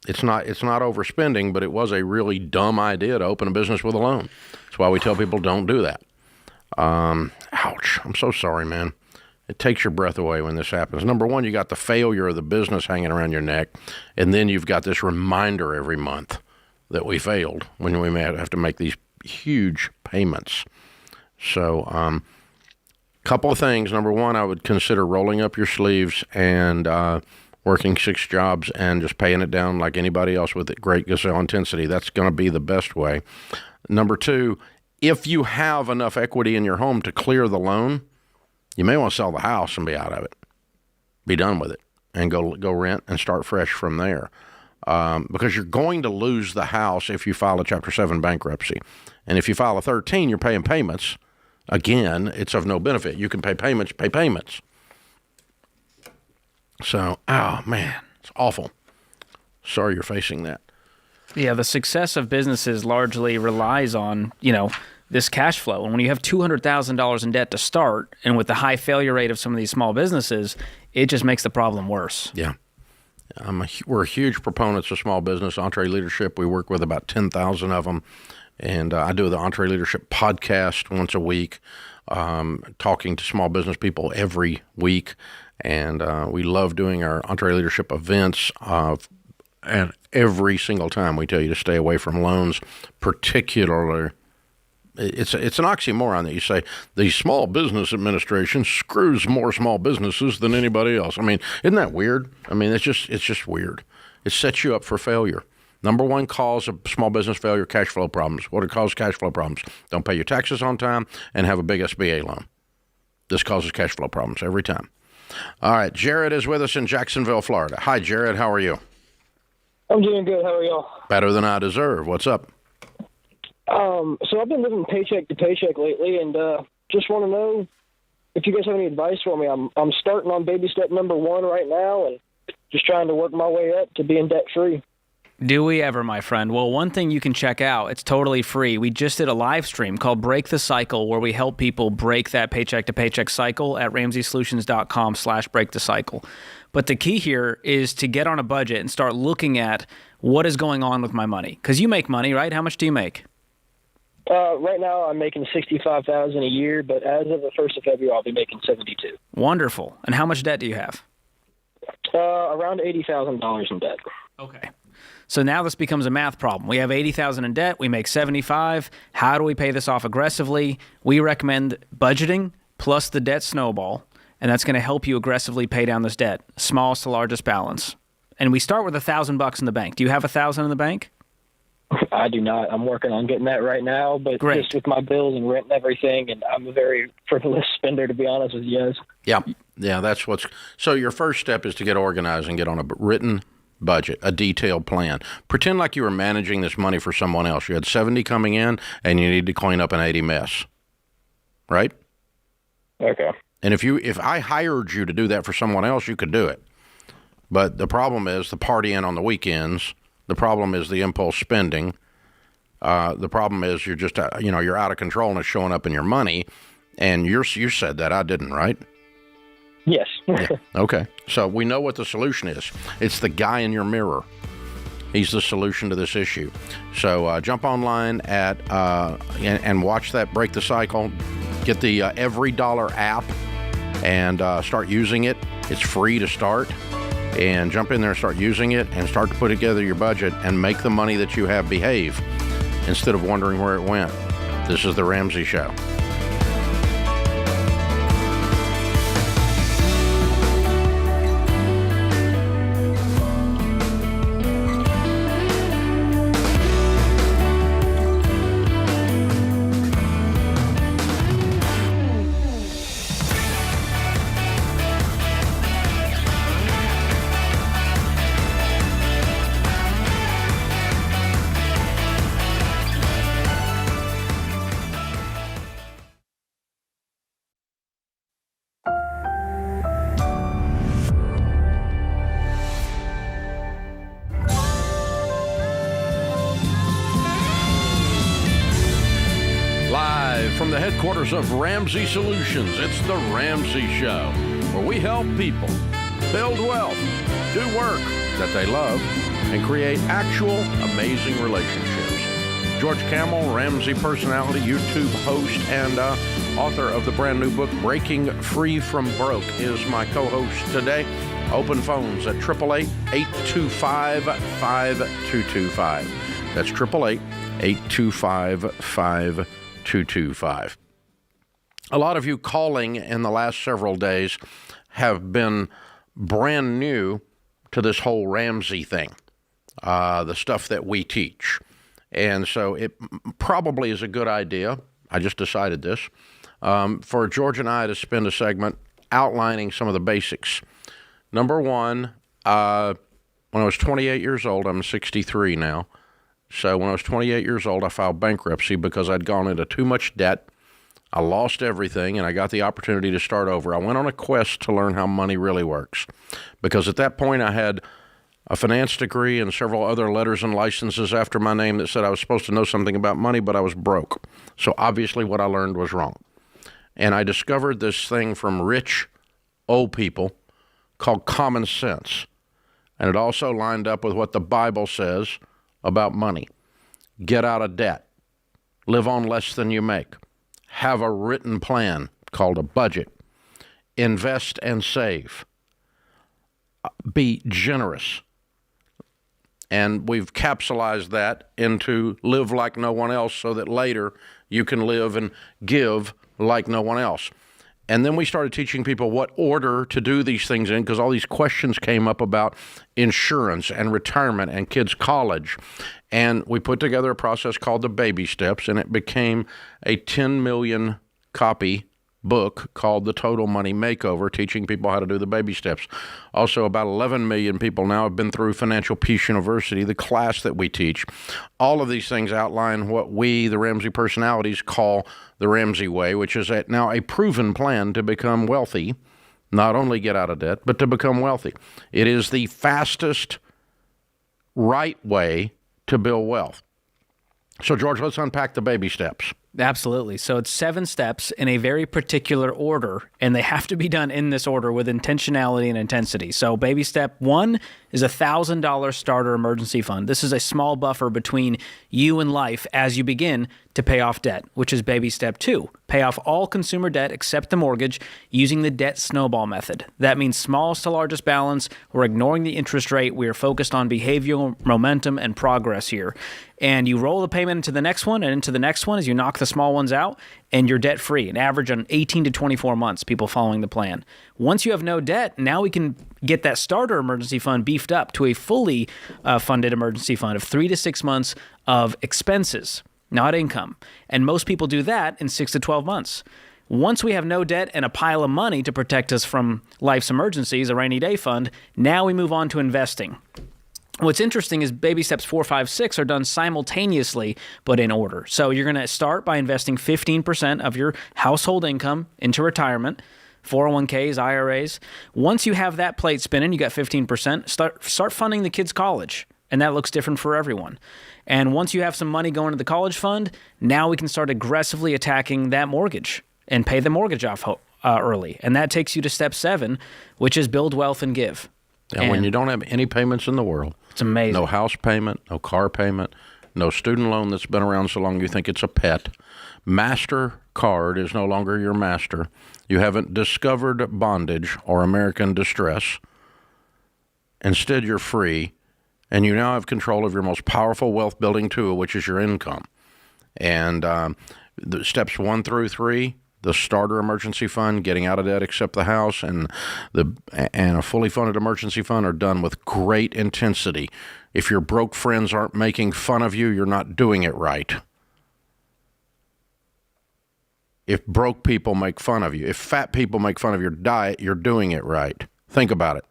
it's not overspending, but it was a really dumb idea to open a business with a loan. That's why we tell people don't do that. Ouch. I'm so sorry, man. It takes your breath away when this happens. Number one, you got the failure of the business hanging around your neck, and then you've got this reminder every month that we failed when we may have to make these huge payments. So, couple of things. Number one, I would consider rolling up your sleeves and working 6 jobs and just paying it down like anybody else with great gazelle intensity. That's going to be the best way. Number two, if you have enough equity in your home to clear the loan, you may want to sell the house and be out of it. Be done with it and go rent and start fresh from there. Because you're going to lose the house if you file a Chapter 7 bankruptcy. And if you file a 13, you're paying payments. Again, it's of no benefit. You can pay payments. So, oh man, it's awful. Sorry you're facing that. Yeah, the success of businesses largely relies on, this cash flow. And when you have $200,000 in debt to start, and with the high failure rate of some of these small businesses, it just makes the problem worse. Yeah. We're huge proponents of small business, EntreLeadership. We work with about 10,000 of them. And I do the EntreLeadership podcast once a week, talking to small business people every week. And we love doing our EntreLeadership events. And every single time we tell you to stay away from loans, particularly, it's an oxymoron that you say the Small Business Administration screws more small businesses than anybody else. I mean, isn't that weird? I mean, it's just weird. It sets you up for failure. Number one cause of small business failure, cash flow problems. What causes cash flow problems? Don't pay your taxes on time and have a big SBA loan. This causes cash flow problems every time. All right, Jared is with us in Jacksonville, Florida. Hi, Jared. How are you? I'm doing good. How are y'all? Better than I deserve. What's up? So I've been living paycheck to paycheck lately, and just want to know if you guys have any advice for me. I'm starting on baby step number 1 right now, and just trying to work my way up to being debt free. Do we ever, my friend? Well, one thing you can check out, it's totally free. We just did a live stream called Break the Cycle, where we help people break that paycheck to paycheck cycle at RamseySolutions.com/break the cycle. But the key here is to get on a budget and start looking at what is going on with my money. Because you make money, right? How much do you make? Right now I'm making $65,000 a year, but as of the 1st of February, I'll be making $72,000. Wonderful. And how much debt do you have? Around $80,000 in debt. Okay. So now this becomes a math problem. We have $80,000 in debt. We make $75,000. How do we pay this off aggressively? We recommend budgeting plus the debt snowball, and that's going to help you aggressively pay down this debt, smallest to largest balance. And we start with $1,000 in the bank. Do you have $1,000 in the bank? I do not. I'm working on getting that right now, but Great. Just with my bills and rent and everything, and I'm a very frivolous spender, to be honest with you guys. Yeah, that's what's... So your first step is to get organized and get on a written budget, a detailed plan. Pretend like you were managing this money for someone else. You had 70 coming in, and you need to clean up an 80 mess, right? Okay. And if I hired you to do that for someone else, you could do it. But the problem is the partying on the weekends. The problem is the impulse spending. The problem is you're just, you're out of control and it's showing up in your money. And you said that, I didn't, right? Yes. Yeah. Okay. So we know what the solution is. It's the guy in your mirror. He's the solution to this issue. So jump online and watch that Break the Cycle. Get the Every Dollar app and start using it. It's free to start. And jump in there and start using it and start to put together your budget and make the money that you have behave instead of wondering where it went. This is The Ramsey Show. From the headquarters of Ramsey Solutions, it's The Ramsey Show, where we help people build wealth, do work that they love, and create actual amazing relationships. George Camel, Ramsey personality, YouTube host, and author of the brand new book, Breaking Free from Broke, is my co-host today. Open phones at 888-825-5225. That's 888-825-5225. A lot of you calling in the last several days have been brand new to this whole Ramsey thing, the stuff that we teach. And so it probably is a good idea, I just decided this, for George and I to spend a segment outlining some of the basics. Number one, when I was 28 years old, I'm 63 now. So when I was 28 years old, I filed bankruptcy because I'd gone into too much debt. I lost everything, and I got the opportunity to start over. I went on a quest to learn how money really works because at that point I had a finance degree and several other letters and licenses after my name that said I was supposed to know something about money, but I was broke. So obviously what I learned was wrong. And I discovered this thing from rich old people called common sense. And it also lined up with what the Bible says about money. Get out of debt. Live on less than you make. Have a written plan called a budget. Invest and save. Be generous. And we've capsulized that into live like no one else so that later you can live and give like no one else. And then we started teaching people what order to do these things in because all these questions came up about insurance and retirement and kids' college. And we put together a process called the Baby Steps, and it became a 10 million copy book called The Total Money Makeover, teaching people how to do the baby steps. Also, about 11 million people now have been through Financial Peace University, the class that we teach. All of these things outline what we, the Ramsey personalities, call the Ramsey way, which is now a proven plan to become wealthy, not only get out of debt, but to become wealthy. It is the fastest, right way to build wealth. So, George, let's unpack the baby steps. Absolutely. So it's 7 steps in a very particular order, and they have to be done in this order with intentionality and intensity. So baby step 1 is a $1,000 starter emergency fund. This is a small buffer between you and life as you begin to pay off debt, which is baby step 2. Pay off all consumer debt except the mortgage using the debt snowball method. That means smallest to largest balance. We're ignoring the interest rate. We are focused on behavioral momentum and progress here. And you roll the payment into the next one and into the next one as you knock the small ones out, and you're debt-free, an average on 18 to 24 months, people following the plan. Once you have no debt, now we can get that starter emergency fund beefed up to a fully funded emergency fund of 3 to 6 months of expenses, not income. And most people do that in 6 to 12 months. Once we have no debt and a pile of money to protect us from life's emergencies, a rainy day fund, now we move on to investing. What's interesting is baby steps 4, 5, 6 are done simultaneously, but in order. So you're going to start by investing 15% of your household income into retirement, 401ks, IRAs. Once you have that plate spinning, you got 15%, start funding the kids' college. And that looks different for everyone. And once you have some money going to the college fund, now we can start aggressively attacking that mortgage and pay the mortgage off early. And that takes you to step 7, which is build wealth and give. And when you don't have any payments in the world, it's amazing. No house payment, no car payment, no student loan that's been around so long you think it's a pet. MasterCard is no longer your master. You haven't discovered bondage or American distress. Instead, you're free, and you now have control of your most powerful wealth-building tool, which is your income. And the steps 1 through 3, the starter emergency fund, getting out of debt except the house, and a fully funded emergency fund are done with great intensity. If your broke friends aren't making fun of you, you're not doing it right. If broke people make fun of you, if fat people make fun of your diet, you're doing it right. Think about it.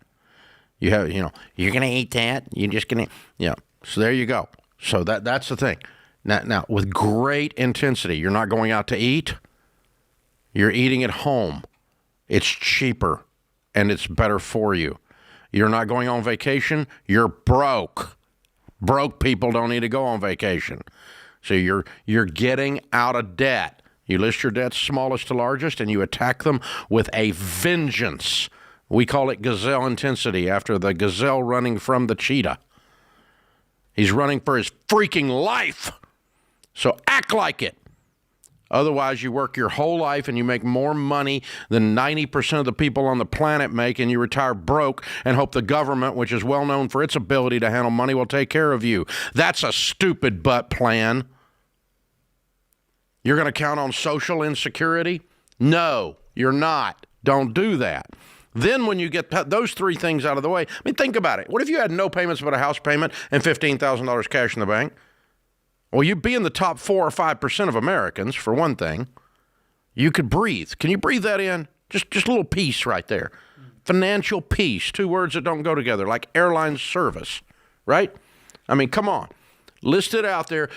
You're going to eat that. You're just going to, So there you go. So that's the thing. Now, with great intensity, you're not going out to eat. You're eating at home. It's cheaper, and it's better for you. You're not going on vacation. You're broke. Broke people don't need to go on vacation. So you're getting out of debt. You list your debts smallest to largest, and you attack them with a vengeance. We call it gazelle intensity, after the gazelle running from the cheetah. He's running for his freaking life. So act like it. Otherwise, you work your whole life and you make more money than 90% of the people on the planet make, and you retire broke and hope the government, which is well known for its ability to handle money, will take care of you. That's a stupid butt plan. You're going to count on social insecurity? No, you're not. Don't do that. Then when you get those 3 things out of the way, think about it. What if you had no payments but a house payment and $15,000 cash in the bank? Well, you'd be in the top 4 or 5% of Americans, for one thing. You could breathe. Can you breathe that in? Just a little peace right there. Financial peace, 2 words that don't go together, like airline service, right? Come on. List it out there.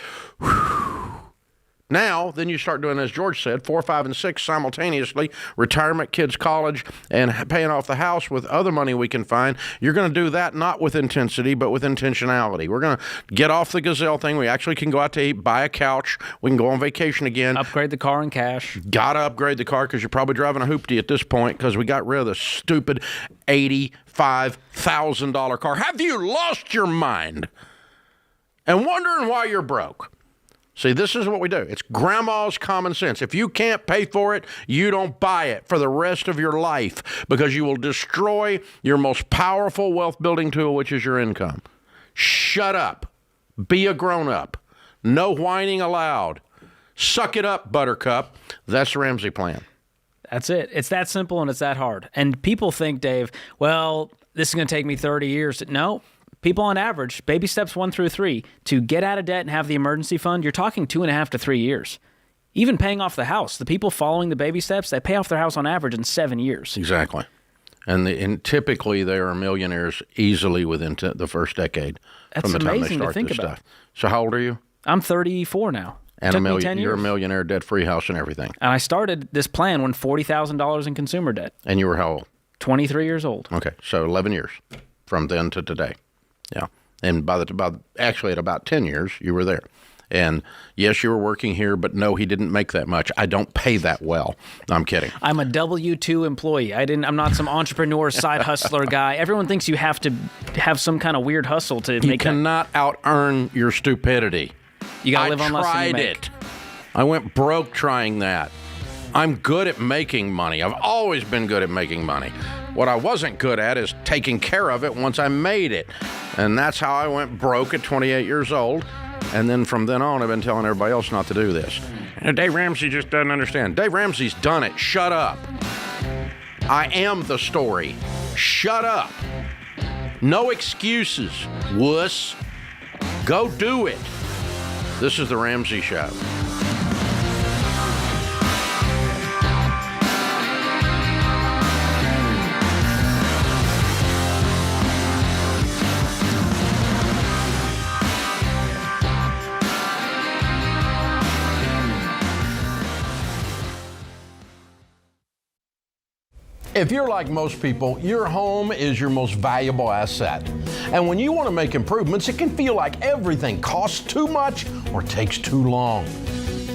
Now, then you start doing, as George said, 4, 5, and 6 simultaneously, retirement, kids' college, and paying off the house with other money we can find. You're going to do that not with intensity, but with intentionality. We're going to get off the gazelle thing. We actually can go out to eat, buy a couch. We can go on vacation again. Upgrade the car in cash. Got to upgrade the car because you're probably driving a hoopty at this point because we got rid of the stupid $85,000 car. Have you lost your mind and wondering why you're broke? See, this is what we do. It's grandma's common sense. If you can't pay for it, you don't buy it for the rest of your life because you will destroy your most powerful wealth-building tool, which is your income. Shut up. Be a grown-up. No whining allowed. Suck it up, Buttercup. That's the Ramsey plan. That's it. It's that simple and it's that hard. And people think, Dave, well, this is going to take me 30 years. No. People on average, baby steps 1 through 3, to get out of debt and have the emergency fund, you're talking 2.5 to 3 years. Even paying off the house. The people following the baby steps, they pay off their house on average in 7 years. Exactly. And typically they are millionaires easily within the first decade. That's from the time amazing they to start think this about. stuff. So how old are you? I'm 34 now. And Took me 10 you're a years. millionaire, debt-free house and everything. And I started this plan when $40,000 in consumer debt. And you were how old? 23 years old. Okay, so 11 years from then to today. Yeah. And actually at about 10 years, you were there. And yes, you were working here, but no, he didn't make that much. I don't pay that well. No, I'm kidding. I'm a W-2 employee. I'm not some entrepreneur side hustler guy. Everyone thinks you have to have some kind of weird hustle to make You cannot out-earn your stupidity. You got to live on less than you make. I tried it. I went broke trying that. I'm good at making money. I've always been good at making money. What I wasn't good at is taking care of it once I made it. And that's how I went broke at 28 years old. And then from then on, I've been telling everybody else not to do this. And Dave Ramsey just doesn't understand. Dave Ramsey's done it. Shut up. I am the story. Shut up. No excuses, wuss. Go do it. This is the Ramsey Show. If you're like most people, your home is your most valuable asset. And when you want to make improvements, it can feel like everything costs too much or takes too long.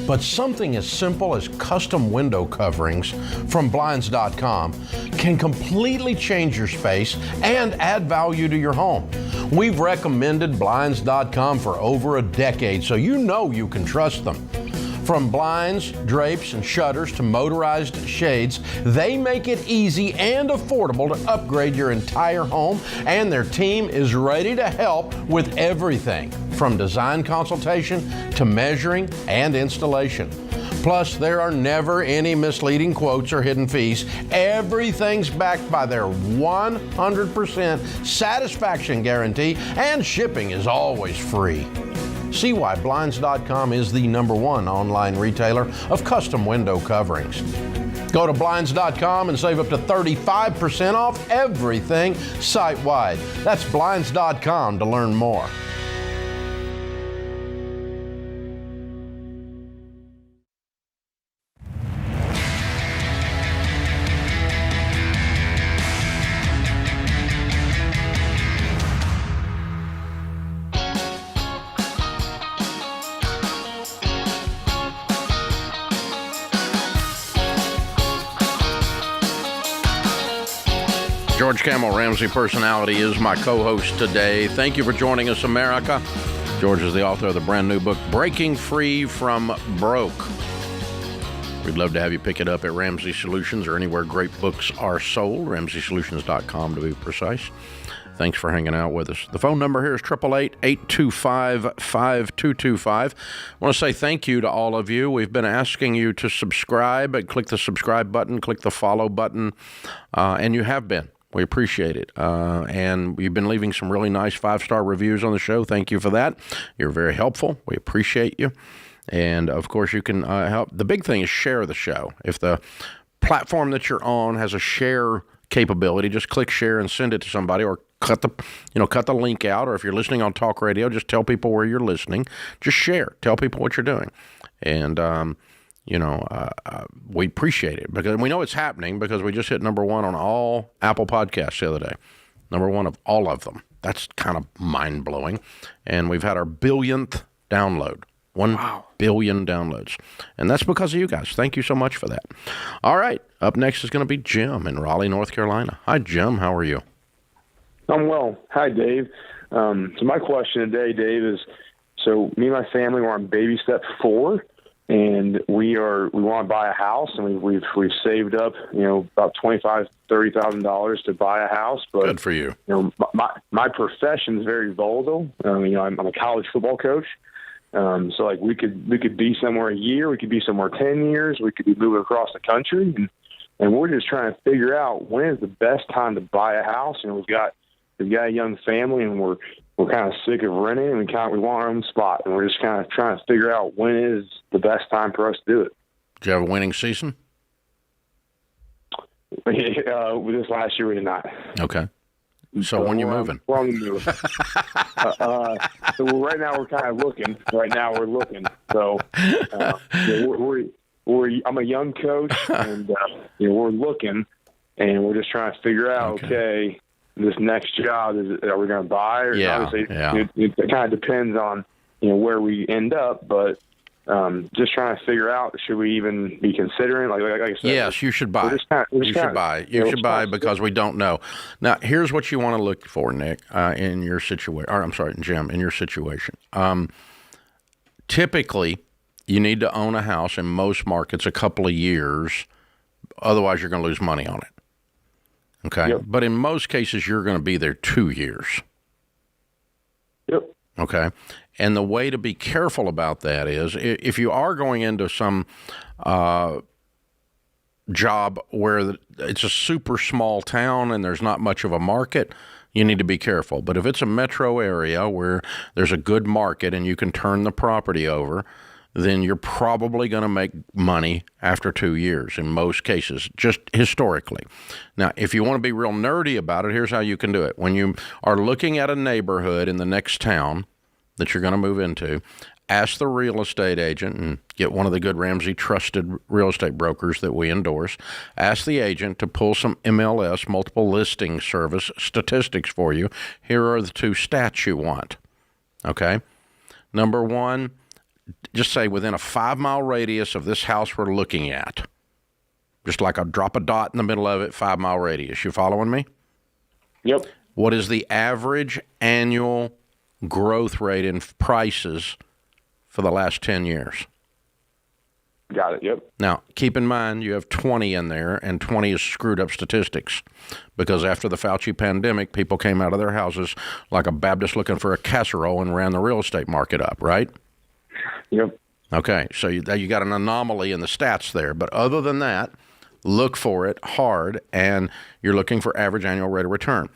But something as simple as custom window coverings from Blinds.com can completely change your space and add value to your home. We've recommended Blinds.com for over a decade, so you know you can trust them. From blinds, drapes, and shutters to motorized shades, they make it easy and affordable to upgrade your entire home, and their team is ready to help with everything from design consultation to measuring and installation. Plus, there are never any misleading quotes or hidden fees. Everything's backed by their 100% satisfaction guarantee, and shipping is always free. See why Blinds.com is the #1 online retailer of custom window coverings. Go to Blinds.com and save up to 35% off everything site-wide. That's Blinds.com to learn more. George Camel, Ramsey Personality, is my co-host today. Thank you for joining us, America. George is the author of the brand new book, Breaking Free from Broke. We'd love to have you pick it up at Ramsey Solutions or anywhere great books are sold, RamseySolutions.com to be precise. Thanks for hanging out with us. The phone number here is 888-825-5225. I want to say thank you to all of you. We've been asking you to subscribe. Click the subscribe button, click the follow button, and you have been. We appreciate it. And you've been leaving some really nice 5-star reviews on the show. Thank you for that. You're very helpful. We appreciate you. And, of course, you can help. The big thing is share the show. If the platform that you're on has a share capability, just click share and send it to somebody, or cut the link out. Or if you're listening on talk radio, just tell people where you're listening. Just share. Tell people what you're doing. And, we appreciate it because we know it's happening because we just hit #1 on all Apple Podcasts the other day. #1 of all of them. That's kind of mind-blowing. And we've had our billionth download. 1 billion downloads. And that's because of you guys. Thank you so much for that. All right. Up next is going to be Jim in Raleigh, North Carolina. Hi, Jim. How are you? I'm well. Hi, Dave. So my question today, Dave, is so me and my family were on baby step 4. And we want to buy a house, and we've saved up, about $25,000-$30,000 to buy a house. But good for you. My profession is very volatile. I'm a college football coach. So like we could be somewhere a year, we could be somewhere 10 years, we could be moving across the country, and we're just trying to figure out when is the best time to buy a house. We've got we've got a young family, and we're kind of sick of renting, and we want our own spot, and we're just kind of trying to figure out when is the best time for us to do it. Did you have a winning season? This last year we did not. Okay. So when you moving? We're on the move. So right now we're kind of looking. Right now we're looking. So I'm a young coach, and we're looking, and we're just trying to figure out. Okay, this next job are we going to buy? Or obviously, it kind of depends on where we end up, but. Just trying to figure out, should we even be considering? Like I said, yes, you should buy. You should buy. You should buy because we don't know. Now, here's what you want to look for, Nick, in your situation. Or I'm sorry, Jim, in your situation. Typically, you need to own a house in most markets a couple of years. Otherwise, you're going to lose money on it. Okay, but in most cases, you're going to be there 2 years. Yep. Okay. And the way to be careful about that is if you are going into some job where it's a super small town and there's not much of a market, you need to be careful. But if it's a metro area where there's a good market and you can turn the property over, then you're probably going to make money after 2 years in most cases, just historically. Now, if you want to be real nerdy about it, here's how you can do it. When you are looking at a neighborhood in the next town that you're going to move into, ask the real estate agent and get one of the good Ramsey trusted real estate brokers that we endorse. Ask the agent to pull some MLS, multiple listing service statistics for you. Here are the 2 stats you want. Okay? Number 1, just say within a 5-mile radius of this house we're looking at. Just like drop a dot in the middle of it, 5-mile radius. You following me? Yep. What is the average annual growth rate in prices for the last 10 years? Got it, yep. Now, keep in mind you have 20 in there, and 20 is screwed up statistics because after the Fauci pandemic, people came out of their houses like a Baptist looking for a casserole and ran the real estate market up, right? Yep. Okay, so you got an anomaly in the stats there. But other than that, look for it hard, and you're looking for average annual rate of return.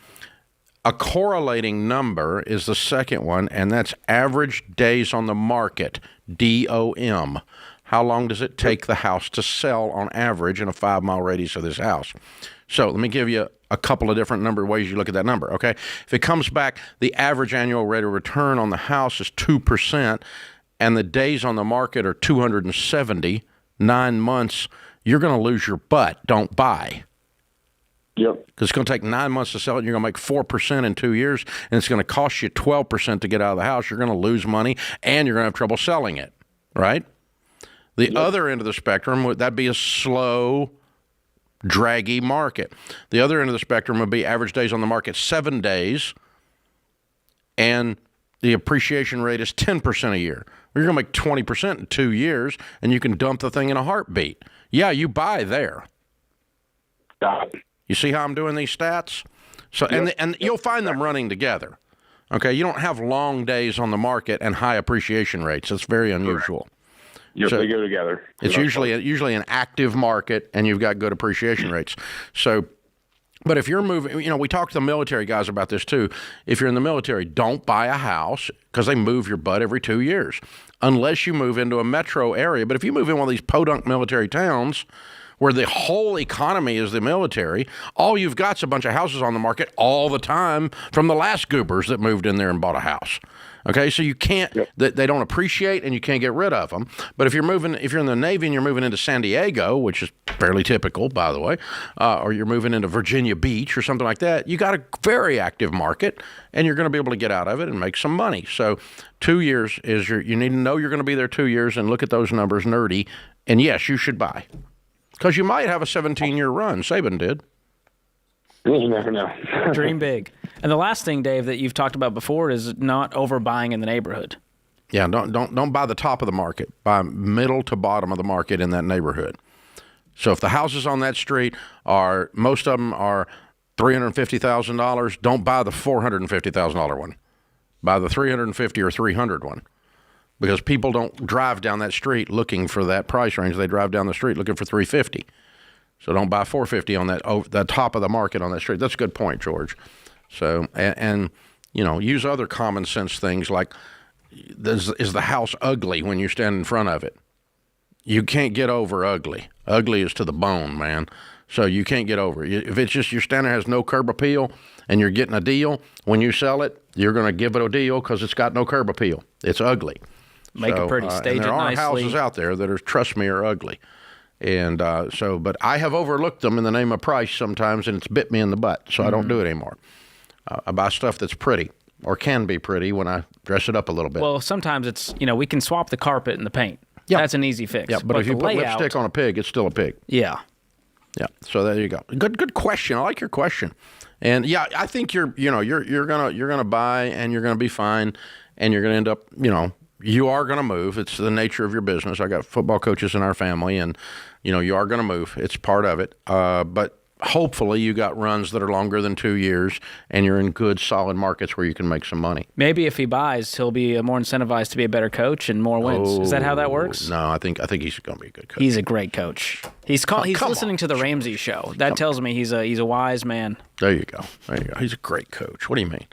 A correlating number is the second one, and that's average days on the market, DOM. How long does it take the house to sell on average in a 5-mile radius of this house? So let me give you a couple of different ways you look at that number, okay? If it comes back, the average annual rate of return on the house is 2%, and the days on the market are 270, 9 months, you're going to lose your butt. Don't buy. Yep. Because it's going to take 9 months to sell it, and you're going to make 4% in 2 years, and it's going to cost you 12% to get out of the house. You're going to lose money, and you're going to have trouble selling it, right? The other end of the spectrum, that'd be a slow, draggy market. The other end of the spectrum would be average days on the market, 7 days, and the appreciation rate is 10% a year. You're going to make 20% in 2 years, and you can dump the thing in a heartbeat. Yeah, you buy there. Got it. You see how I'm doing these stats? So, and you'll find them running together. Okay, you don't have long days on the market and high appreciation rates. That's very unusual. Yep, so they go together. It's usually an active market, and you've got good appreciation rates. So, but if you're moving, we talk to the military guys about this too. If you're in the military, don't buy a house because they move your butt every 2 years, unless you move into a metro area. But if you move in one of these podunk military towns, where the whole economy is the military, all you've got is a bunch of houses on the market all the time from the last goobers that moved in there and bought a house. Okay, so you can't, they don't appreciate and you can't get rid of them. But if you're in the Navy and you're moving into San Diego, which is fairly typical, by the way, or you're moving into Virginia Beach or something like that, you got a very active market and you're going to be able to get out of it and make some money. So 2 years you need to know you're going to be there 2 years and look at those numbers nerdy. And yes, you should buy. Because you might have a 17-year run. Saban did. You never know. Dream big. And the last thing, Dave, that you've talked about before is not overbuying in the neighborhood. Yeah, don't buy the top of the market. Buy middle to bottom of the market in that neighborhood. So if the houses on that street most of them are $350,000, don't buy the $450,000 one. Buy the $350,000 or $300,000 one. Because people don't drive down that street looking for that price range. They drive down the street looking for $350,000. So don't buy $450,000 on that top of the market on that street. That's a good point, George. So, and use other common sense things like, is the house ugly when you stand in front of it? You can't get over ugly. Ugly is to the bone, man. So you can't get over it. If it's just your standard has no curb appeal and you're getting a deal, when you sell it, you're going to give it a deal because it's got no curb appeal. It's ugly. Make it pretty, stage it nicely. There are houses out there that are, trust me, are ugly. And but I have overlooked them in the name of price sometimes, and it's bit me in the butt, so I don't do it anymore. I buy stuff that's pretty or can be pretty when I dress it up a little bit. Well, sometimes it's, we can swap the carpet and the paint. Yeah. That's an easy fix. Yeah, but if you put lipstick on a pig, it's still a pig. Yeah. Yeah. So there you go. Good question. I like your question. And yeah, I think you're gonna buy and you're gonna be fine, and you're gonna end up, you are gonna move. It's the nature of your business. I got football coaches in our family, and you are gonna move. It's part of it. But hopefully you got runs that are longer than 2 years, and you're in good, solid markets where you can make some money. Maybe if he buys, he'll be more incentivized to be a better coach and more wins. Is that how that works? No, I think he's going to be a good coach. He's a great coach. He's listening to the Ramsey Show. That tells me he's a wise man. There you go. He's a great coach. What do you mean?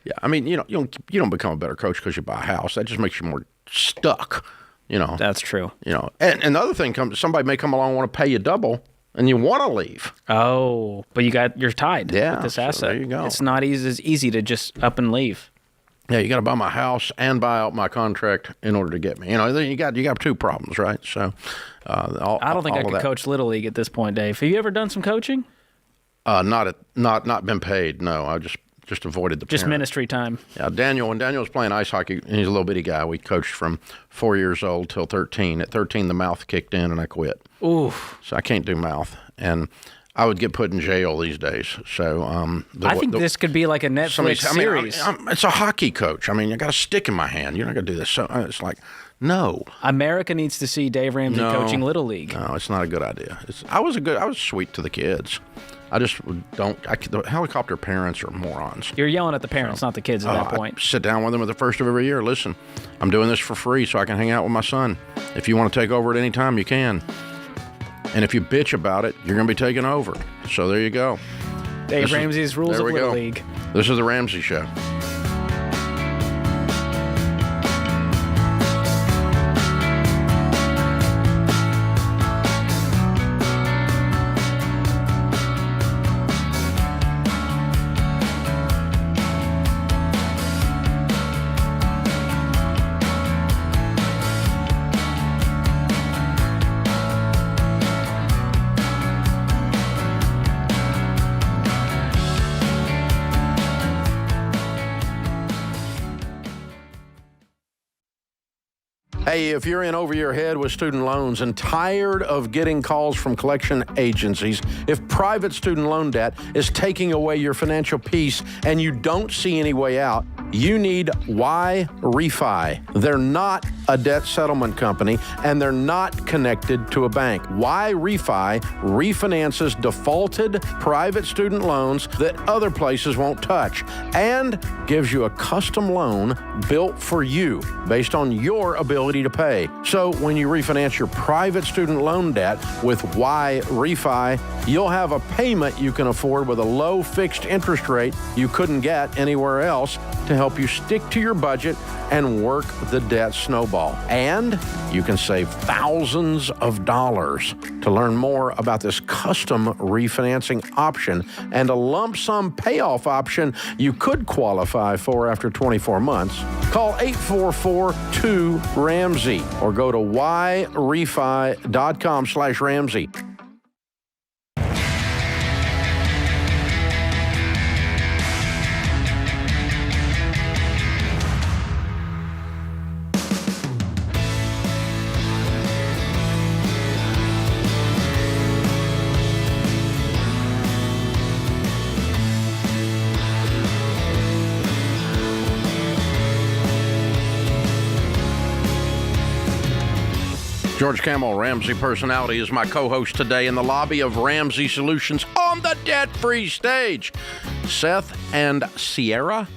Yeah, I mean, you don't become a better coach because you buy a house. That just makes you more stuck. That's true. And the other thing somebody may come along and want to pay you double. And you want to leave. Oh, but you're tied with this asset. So there you go. It's not as easy to just up and leave. Yeah, you got to buy my house and buy out my contract in order to get me. Then you got two problems, right? So, I don't think I could coach Little League at this point, Dave. Have you ever done some coaching? Not been paid. No, I just avoided the parent. Ministry time. Yeah, when Daniel was playing ice hockey, and he's a little bitty guy. We coached from 4 years old till 13. At 13, the mouth kicked in, and I quit. Ooh. So I can't do mouth, and I would get put in jail these days. So I think this could be like a Netflix series. It's a hockey coach. I mean, I got a stick in my hand. You're not going to do this. So it's like, no. America needs to see Dave Ramsey coaching Little League. No, it's not a good idea. I was sweet to the kids. I just don't. The helicopter parents are morons. You're yelling at the parents, not the kids at that point. I sit down with them at the first of every year. Listen, I'm doing this for free so I can hang out with my son. If you want to take over at any time, you can. And if you bitch about it, you're going to be taken over. So there you go. Dave Ramsey's Rules of Little League. This is the Ramsey Show. Hey, if you're in over your head with student loans and tired of getting calls from collection agencies, if private student loan debt is taking away your financial peace and you don't see any way out, you need Y Refi. They're not a debt settlement company, and they're not connected to a bank. Y Refi refinances defaulted private student loans that other places won't touch and gives you a custom loan built for you based on your ability to pay. So when you refinance your private student loan debt with Y Refi, you'll have a payment you can afford with a low fixed interest rate you couldn't get anywhere else to help you stick to your budget and work the debt snowball. And you can save thousands of dollars. To learn more about this custom refinancing option and a lump sum payoff option you could qualify for after 24 months, call 844-2-RAMSEY or go to yrefi.com/Ramsey. George Camel, Ramsey Personality, is my co-host today in the lobby of Ramsey Solutions on the debt-free stage. Seth and Sierra?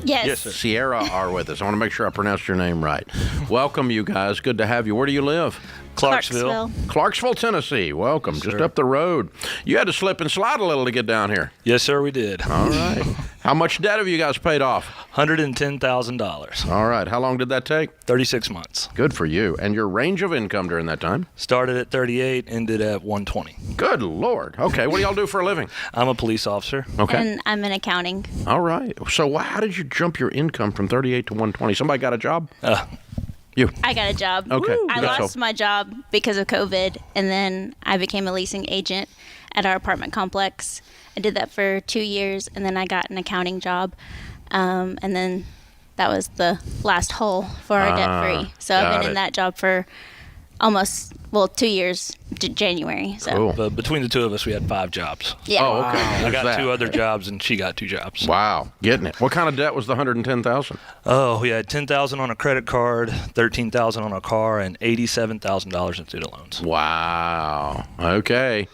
Yes. Sierra are with us. I want to make sure I pronounced your name right. Welcome, you guys. Good to have you. Where do you live? Clarksville, Tennessee. Welcome. Just up the road. You had to slip and slide a little to get down here. Yes, sir, we did. All right. How much debt have you guys paid off? $110,000. All right. How long did that take? 36 months. Good for you. And your range of income during that time? Started at 38, ended at 120. Good Lord. Okay. What do y'all do for a living? I'm a police officer. Okay. And I'm in accounting. All right. So how did you jump your income from 38 to 120? Somebody got a job? You. I got a job. Okay. I lost my job because of COVID, and then I became a leasing agent at our apartment complex. I did that for 2 years, and then I got an accounting job, and then that was the last hole for our debt-free. So I've been in that job for almost 2 years to January. So. Cool. But between the two of us, we had 5 jobs. Yeah. Oh, okay. I got 2 other jobs, and she got 2 jobs. Wow. Getting it. What kind of debt was the $110,000? Oh, we had $10,000 on a credit card, $13,000 on a car, and $87,000 in student loans. Wow. Okay.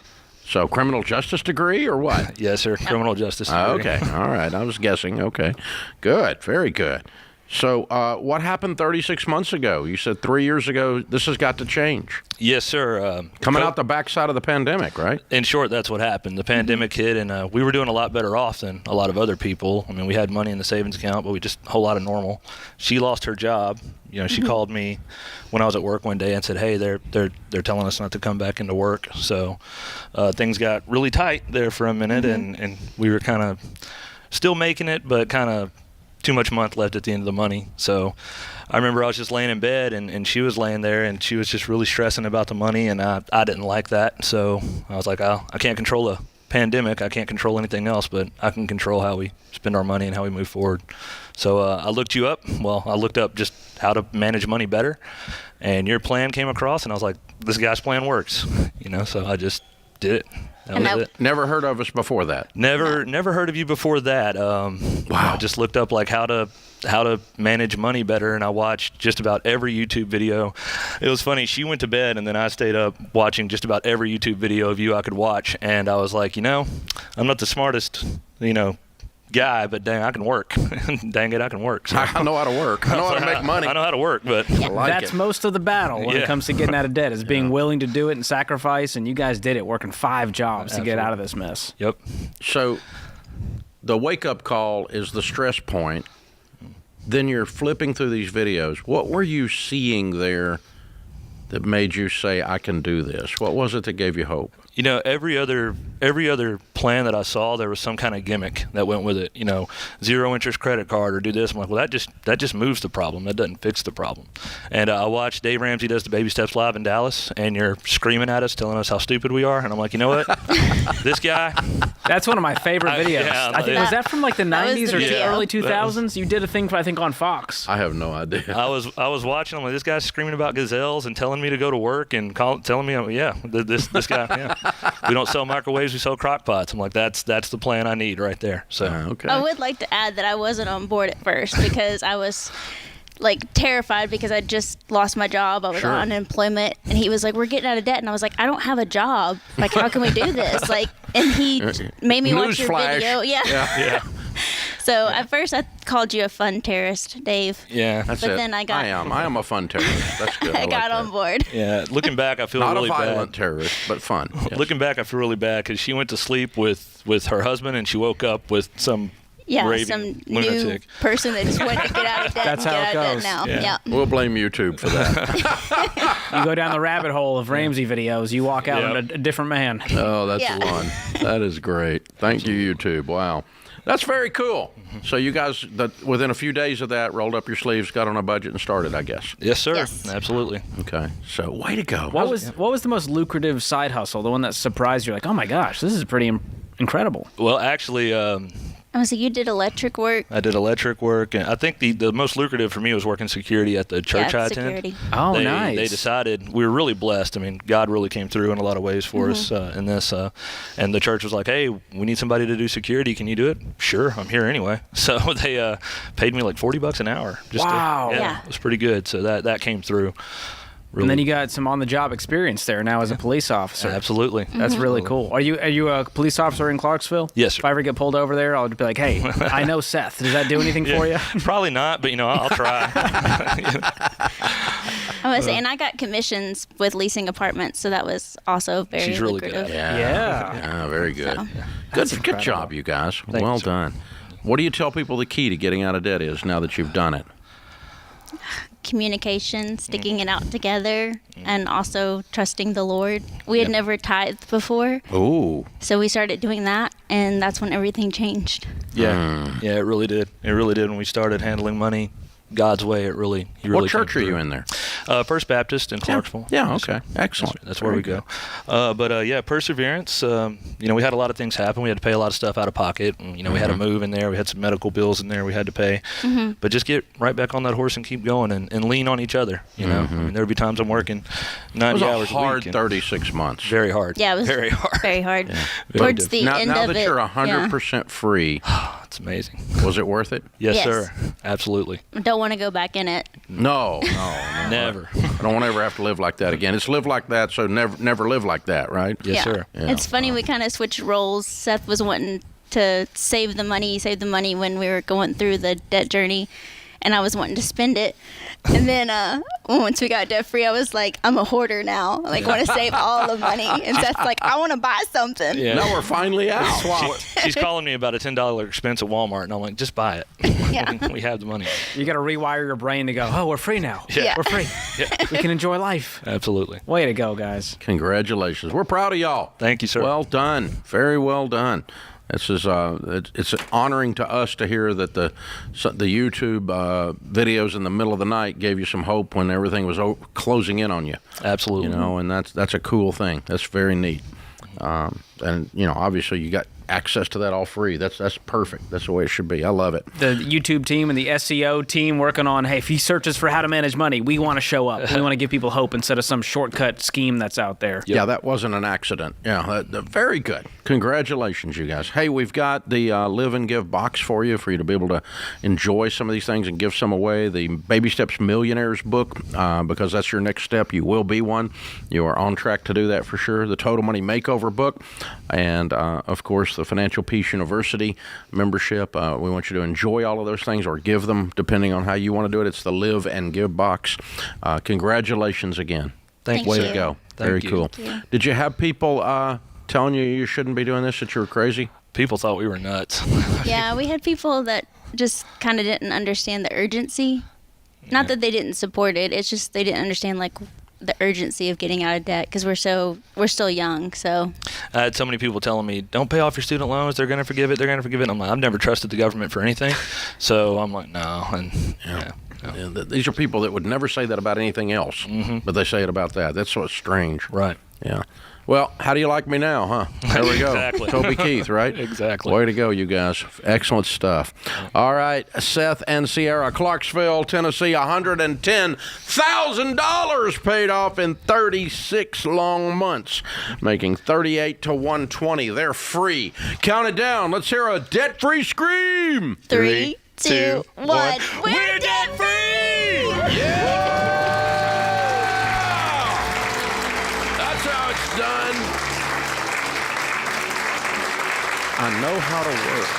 So criminal justice degree or what? Yes, sir. Criminal justice degree. Okay. All right. I was guessing. Okay. Good. Very good. So what happened 36 months ago? You said 3 years ago this has got to change. Yes, sir. Coming out the backside of the pandemic, right? In short, that's what happened. The pandemic hit, and we were doing a lot better off than a lot of other people. I mean, we had money in the savings account, but we just a whole lot of normal. She lost her job. You know, she called me when I was at work one day and said, "Hey, they're telling us not to come back into work." So things got really tight there for a minute, and we were kind of still making it, but kind of too much month left at the end of the money. So I remember I was just laying in bed, and she was laying there, and she was just really stressing about the money, and I didn't like that. So I was like, I can't control the pandemic. I can't control anything else, but I can control how we spend our money and how we move forward. So I looked you up. Well, I looked up just how to manage money better, and your plan came across, and I was like, this guy's plan works. You know, so I just did it. That was it. Never heard of us before that. Never heard of you before that. Wow. I just looked up like how to manage money better, and I watched just about every YouTube video. It was funny. She went to bed, and then I stayed up watching just about every YouTube video of you I could watch, and I was like, I'm not the smartest, guy, but dang, I can work. Dang it, I can work. So. I know how to work. I know how to make money. I know how to work, but that's most of the battle when it comes to getting out of debt, is being willing to do it and sacrifice, and you guys did it, working 5 jobs to get out of this mess. Yep. So the wake-up call is the stress point. Then you're flipping through these videos. What were you seeing there that made you say, I can do this? What was it that gave you hope? Every other plan that I saw, there was some kind of gimmick that went with it. 0 interest credit card or do this. I'm like, well, that just moves the problem. That doesn't fix the problem. And I watched Dave Ramsey does the Baby Steps Live in Dallas, and you're screaming at us, telling us how stupid we are. And I'm like, you know what? This guy. That's one of my favorite videos. I think, was that from like the 90s or early 2000s? You did a thing, I think, on Fox. I have no idea. I was watching. I'm like, this guy's screaming about gazelles and telling me to go to work and telling me, this guy, yeah. We don't sell microwaves, we sell crock pots. I'm like, that's the plan I need right there. So okay. I would like to add that I wasn't on board at first because I was terrified because I just lost my job. I was on unemployment, and he was like, we're getting out of debt, and I was like, I don't have a job. Like, how can we do this? And he made me watch your video. Yeah. So at first I called you a fun terrorist, Dave. Yeah, that's but it. Then I am a fun terrorist. That's good. I got on board. Yeah, looking back, I feel really bad. Not a violent terrorist, but fun. Yes. Looking back, I feel really bad because she went to sleep with her husband, and she woke up with some some lunatic. new person that just wanted to get out of debt. That's and how get it out of goes. debt now. Yeah. We'll blame YouTube for that. You go down the rabbit hole of Ramsey videos, you walk out a different man. Oh, that's fun. That is great. Thank you, YouTube. Wow. That's very cool. So you guys, within a few days of that, rolled up your sleeves, got on a budget, and started, I guess. Yes, sir. Yes. Absolutely. Okay. So way to go. What was the most lucrative side hustle? The one that surprised you? Like, oh my gosh, this is pretty incredible. Well, actually, So you did electric work? I did electric work, and I think the most lucrative for me was working security at the church I attended. Oh, nice. They decided, we were really blessed. I mean, God really came through in a lot of ways for us in this. And the church was like, hey, we need somebody to do security. Can you do it? Sure, I'm here anyway. So they paid me like $40 an hour. Wow. It was pretty good. So that came through. Really. And then you got some on-the-job experience there now as a police officer. Absolutely. That's really cool. Are you a police officer in Clarksville? Yes, sir. If I ever get pulled over there, I'll be like, hey, I know Seth. Does that do anything for you? Probably not, but I'll try. I was saying, I got commissions with leasing apartments, so that was also very She's really lucrative. good. Yeah, very good. So. Good job, you guys. Thanks, well sir. done. What do you tell people the key to getting out of debt is now that you've done it? Communication, sticking it out together, and also trusting the Lord. We had never tithed before. Ooh. So we started doing that, and that's when everything changed. Yeah, yeah, it really did. It really did when we started handling money God's way. It really, What church are you in there? First Baptist in Clarksville. Yeah, okay. Excellent. That's where we go. But yeah, perseverance. We had a lot of things happen. We had to pay a lot of stuff out of pocket. And, we had a move in there. We had some medical bills in there we had to pay. But just get right back on that horse and keep going and lean on each other. I mean, there would be times I'm working 90 hours a week. It was a hard 36 months. Very hard. Yeah, it was very hard. Very hard. Yeah. Towards the end now of that it. you're 100% free. It's amazing. Was it worth it? Yes, sir. Absolutely. Don't want to go back in it. No. Never. I don't want to ever have to live like that again. It's live like that, so never live like that, right? Yes, sir. Yeah. It's funny, we kind of switched roles. Seth was wanting to save the money when we were going through the debt journey, and I was wanting to spend it. And then once we got debt free, I was like, I'm a hoarder now. I want to save all the money. And Seth's like, I want to buy something. Yeah. Now we're finally out. She's calling me about a $10 expense at Walmart, and I'm like, just buy it. Yeah. We have the money. You got to rewire your brain to go, oh, we're free now. Yeah. We're free. We can enjoy life. Absolutely. Way to go, guys. Congratulations. We're proud of y'all. Thank you, sir. Well done. Very well done. This is it's honoring to us to hear that the YouTube videos in the middle of the night gave you some hope when everything was closing in on you. Absolutely. And that's a cool thing. That's very neat. And obviously you got access to that all free. That's perfect. That's the way it should be. I love it. The YouTube team and the SEO team working on, hey, if he searches for how to manage money, we want to show up. We want to give people hope instead of some shortcut scheme that's out there. Yep. Yeah, that wasn't an accident. Yeah, very good. Congratulations, you guys. Hey, we've got the Live and Give box for you to be able to enjoy some of these things and give some away. The Baby Steps Millionaires book, because that's your next step. You will be one. You are on track to do that for sure. The Total Money Makeover book, and of course, the Financial Peace University membership. We want you to enjoy all of those things or give them, depending on how you want to do it. It's the Live and Give box. Congratulations again. Thank Way you. to go. Thank Very you. cool. Thank you. Did you have people telling you shouldn't be doing this, that you were crazy? People thought we were nuts. Yeah, we had people that just kind of didn't understand the urgency. Not that they didn't support it. It's just they didn't understand the urgency of getting out of debt because we're still young. So I had so many people telling me, don't pay off your student loans. They're going to forgive it. They're going to forgive it. I'm like, I've never trusted the government for anything. So I'm like, no. And no. These are people that would never say that about anything else, but they say it about that. That's so strange. Right. Yeah. Well, how do you like me now, huh? There we go. Exactly. Toby Keith, right? Exactly. Way to go, you guys. Excellent stuff. All right, Seth and Sierra, Clarksville, Tennessee, $110,000 paid off in 36 long months, making 38 to 120. They're free. Count it down. Let's hear a debt-free scream. 3, 2, 1. We're debt free! Yeah! Done. I know how to work.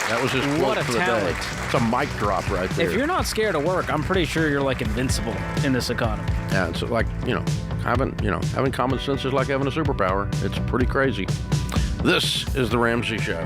That was his quote What a for the talent. day. It's a mic drop right there. If you're not scared of work, I'm pretty sure you're invincible in this economy. Yeah, it's having common sense is like having a superpower. It's pretty crazy. This is the Ramsey Show.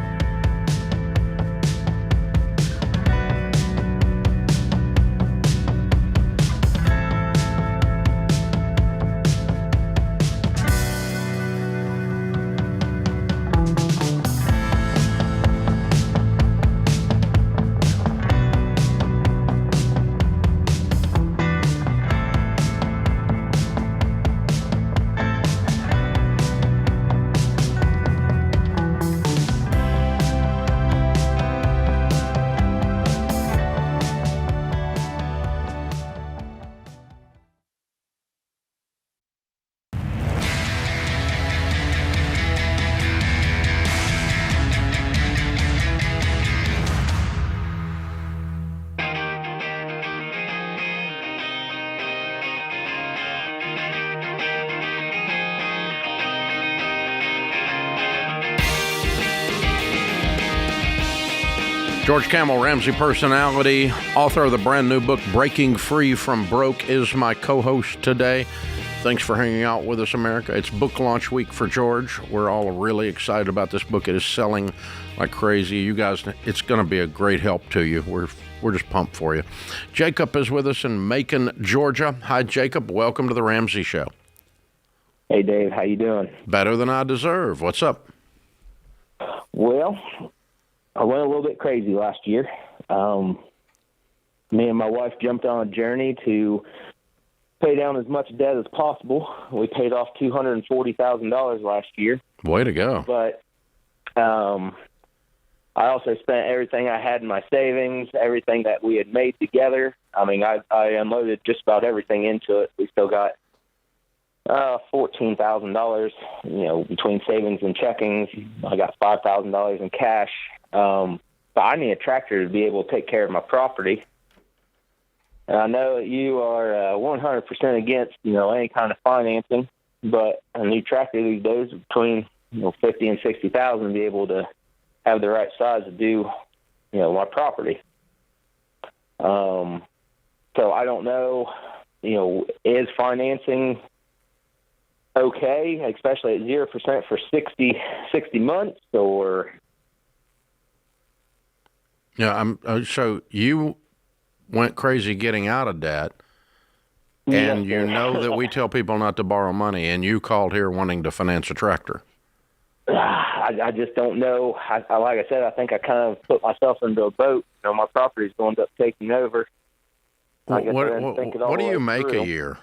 George Camel, Ramsey personality, author of the brand new book, Breaking Free from Broke, is my co-host today. Thanks for hanging out with us, America. It's book launch week for George. We're all really excited about this book. It is selling like crazy. You guys, it's going to be a great help to you. We're just pumped for you. Jacob is with us in Macon, Georgia. Hi, Jacob. Welcome to the Ramsey Show. Hey, Dave. How you doing? Better than I deserve. What's up? Well, I went a little bit crazy last year. Me and my wife jumped on a journey to pay down as much debt as possible. We paid off $240,000 last year. Way to go. But I also spent everything I had in my savings, everything that we had made together. I mean, I unloaded just about everything into it. We still got $14,000, between savings and checkings. I got $5,000 in cash. But I need a tractor to be able to take care of my property. And I know that you are 100% against, any kind of financing, but a new tractor these days between, 50 and 60,000 to be able to have the right size to do, my property. So I don't know, is financing okay, especially at 0% for 60 months, or? Yeah, so you went crazy getting out of debt, and you know that we tell people not to borrow money, and you called here wanting to finance a tractor. I just don't know. Like I said, I think I kind of put myself into a boat. My property's going to end up taking over. What do you make a year?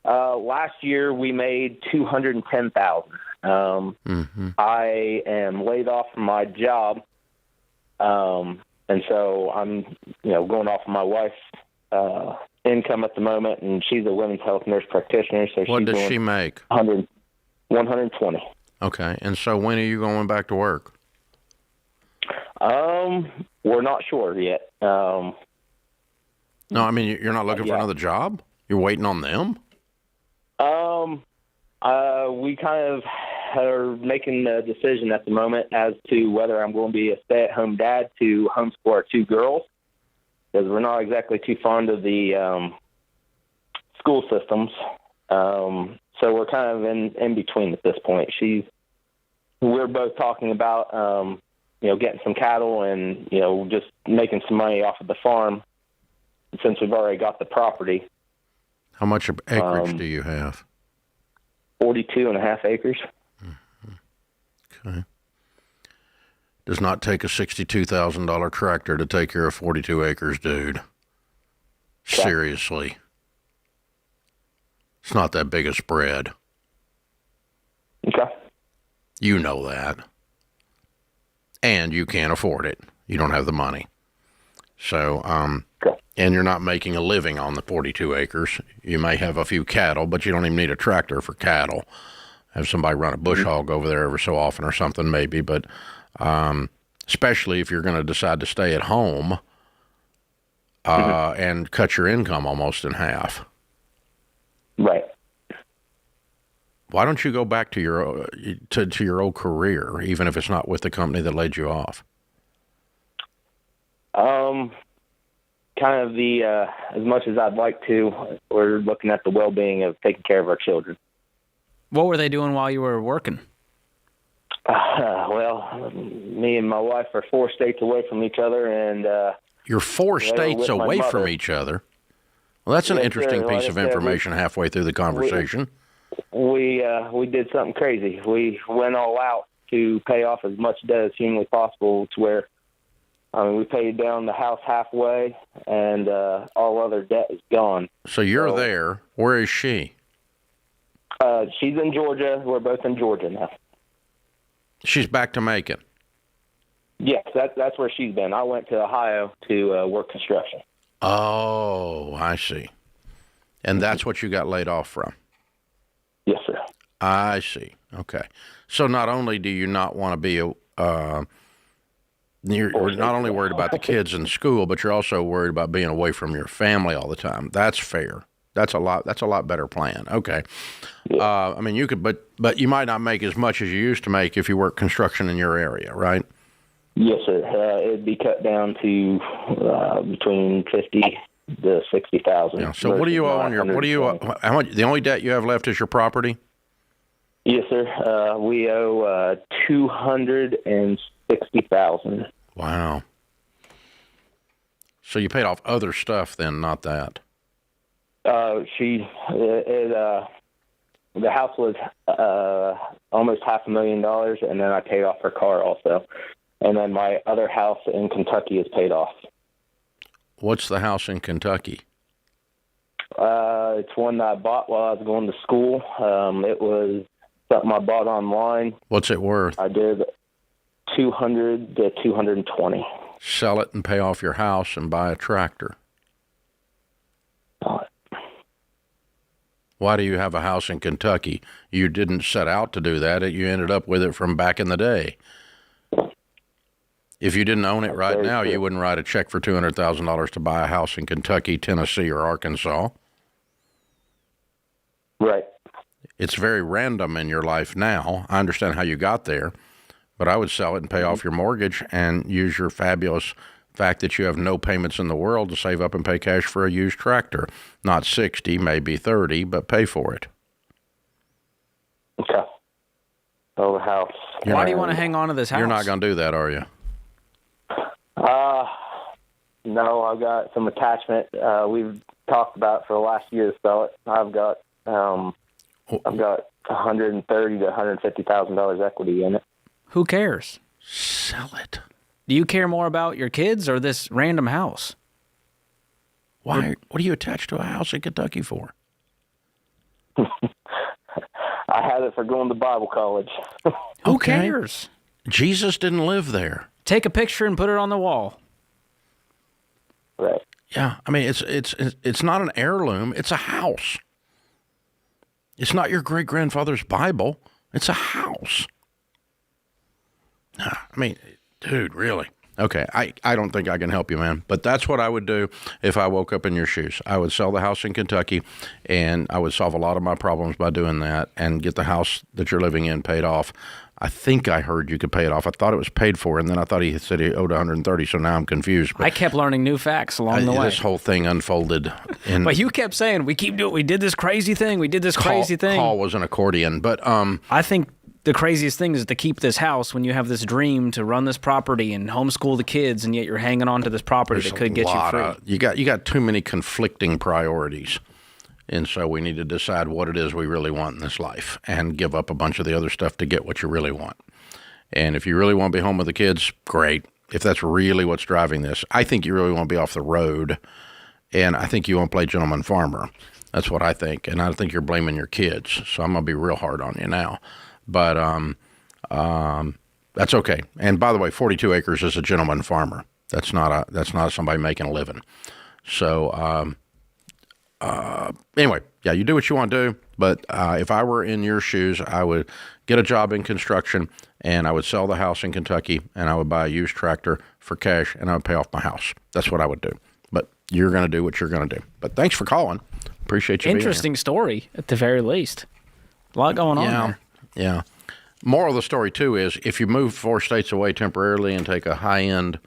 Last year we made $210,000. I am laid off from my job, and so I'm, going off of my wife's income at the moment, and she's a women's health nurse practitioner. So what does she make? 120. Okay, and so when are you going back to work? We're not sure yet. No, I mean, you're not looking for another job? You're waiting on them? We kind of are making a decision at the moment as to whether I'm going to be a stay-at-home dad to homeschool our two girls, because we're not exactly too fond of the school systems. So we're kind of in between at this point. We're both talking about, getting some cattle and, just making some money off of the farm since we've already got the property. How much acreage do you have? 42.5 acres. Okay. Does not take a $62,000 tractor to take care of 42 acres, dude. Seriously. It's not that big a spread. Okay. You know that. And you can't afford it. You don't have the money. So, and you're not making a living on the 42 acres. You may have a few cattle, but you don't even need a tractor for cattle. Have somebody run a bush hog over there every so often or something maybe, but especially if you're going to decide to stay at home and cut your income almost in half. Right. Why don't you go back to your to your old career, even if it's not with the company that laid you off? Kind of as much as I'd like to, we're looking at the well-being of taking care of our children. What were they doing while you were working? Well, me and my wife are 4 states away from each other, and you're 4 states away from each other. Well, that's an interesting piece of information halfway through the conversation. We did something crazy. We went all out to pay off as much debt as humanly possible, to where we paid down the house halfway, and all other debt is gone. So you're there. Where is she? She's in Georgia. We're both in Georgia now. She's back to Macon. Yes, that's where she's been. I went to Ohio to work construction. Oh, I see. And that's what you got laid off from? Yes, sir. I see. Okay. So not only do you not want to be you're not only worried about the kids in school, but you're also worried about being away from your family all the time. That's fair. That's a lot better plan. Okay. Yeah. I mean, you could, but you might not make as much as you used to make if you work construction in your area, right? Yes, sir. It'd be cut down to between 50 the $60,000. Yeah. So what do you owe on your? What do you? How much? The only debt you have left is your property. Yes, sir. We owe $260,000. Wow. So you paid off other stuff then, not that. The house was almost $500,000, and then I paid off her car also, and then my other house in Kentucky is paid off. What's the house in Kentucky? It's one that I bought while I was going to school. It was something I bought online. What's it worth? I did $200 to $220. Sell it and pay off your house and buy a tractor. Why do you have a house in Kentucky? You didn't set out to do that. You ended up with it from back in the day. If you didn't own it right now, you wouldn't write a check for $200,000 to buy a house in Kentucky, Tennessee, or Arkansas. Right. It's very random in your life now. I understand how you got there, but I would sell it and pay off your mortgage and use your fabulous fact that you have no payments in the world to save up and pay cash for a used tractor. Not 60, maybe 30, but pay for it. Okay. Oh, the house. Why do you want to hang on to this house? You're not going to do that, are you? No, I've got some attachment. We've talked about for the last year to sell it. I've got $130,000 to $150,000 equity in it. Who cares? Sell it. Do you care more about your kids or this random house? Why? What are you attached to a house in Kentucky for? I had it for going to Bible college. Who cares? Jesus didn't live there. Take a picture and put it on the wall. Right. Yeah, I mean it's not an heirloom. It's a house. It's not your great grandfather's Bible. It's a house. I mean, dude, really? Okay, I don't think I can help you, man. But that's what I would do if I woke up in your shoes. I would sell the house in Kentucky, and I would solve a lot of my problems by doing that and get the house that you're living in paid off. I think I heard you could pay it off. I thought it was paid for, and then I thought he said he owed $130, so now I'm confused. But I kept learning new facts along the way. This whole thing unfolded. But you kept saying, we keep doing, we did this crazy thing, Call was an accordion, but I think the craziest thing is to keep this house when you have this dream to run this property and homeschool the kids, and yet you're hanging on to this property that could get you free. You got too many conflicting priorities. And so we need to decide what it is we really want in this life and give up a bunch of the other stuff to get what you really want. And if you really want to be home with the kids, great. If that's really what's driving this, I think you really want to be off the road. And I think you want to play gentleman farmer. That's what I think. And I think you're blaming your kids. So I'm going to be real hard on you now. But that's okay. And by the way, 42 acres is a gentleman farmer. That's not somebody making a living. So, anyway, yeah, you do what you want to do, but if I were in your shoes, I would get a job in construction, and I would sell the house in Kentucky, and I would buy a used tractor for cash, and I would pay off my house. That's what I would do. But you're going to do what you're going to do. But thanks for calling. Appreciate you being here. Interesting story, at the very least. A lot going on there. Yeah. Moral of the story, too, is if you move 4 states away temporarily and take a high-end,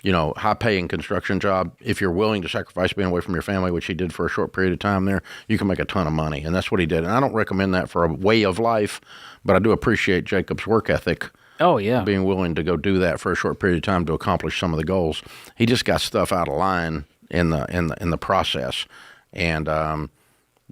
high-paying construction job, if you're willing to sacrifice being away from your family, which he did for a short period of time there, you can make a ton of money. And that's what he did. And I don't recommend that for a way of life, but I do appreciate Jacob's work ethic. Oh, yeah. Being willing to go do that for a short period of time to accomplish some of the goals. He just got stuff out of line in the process. And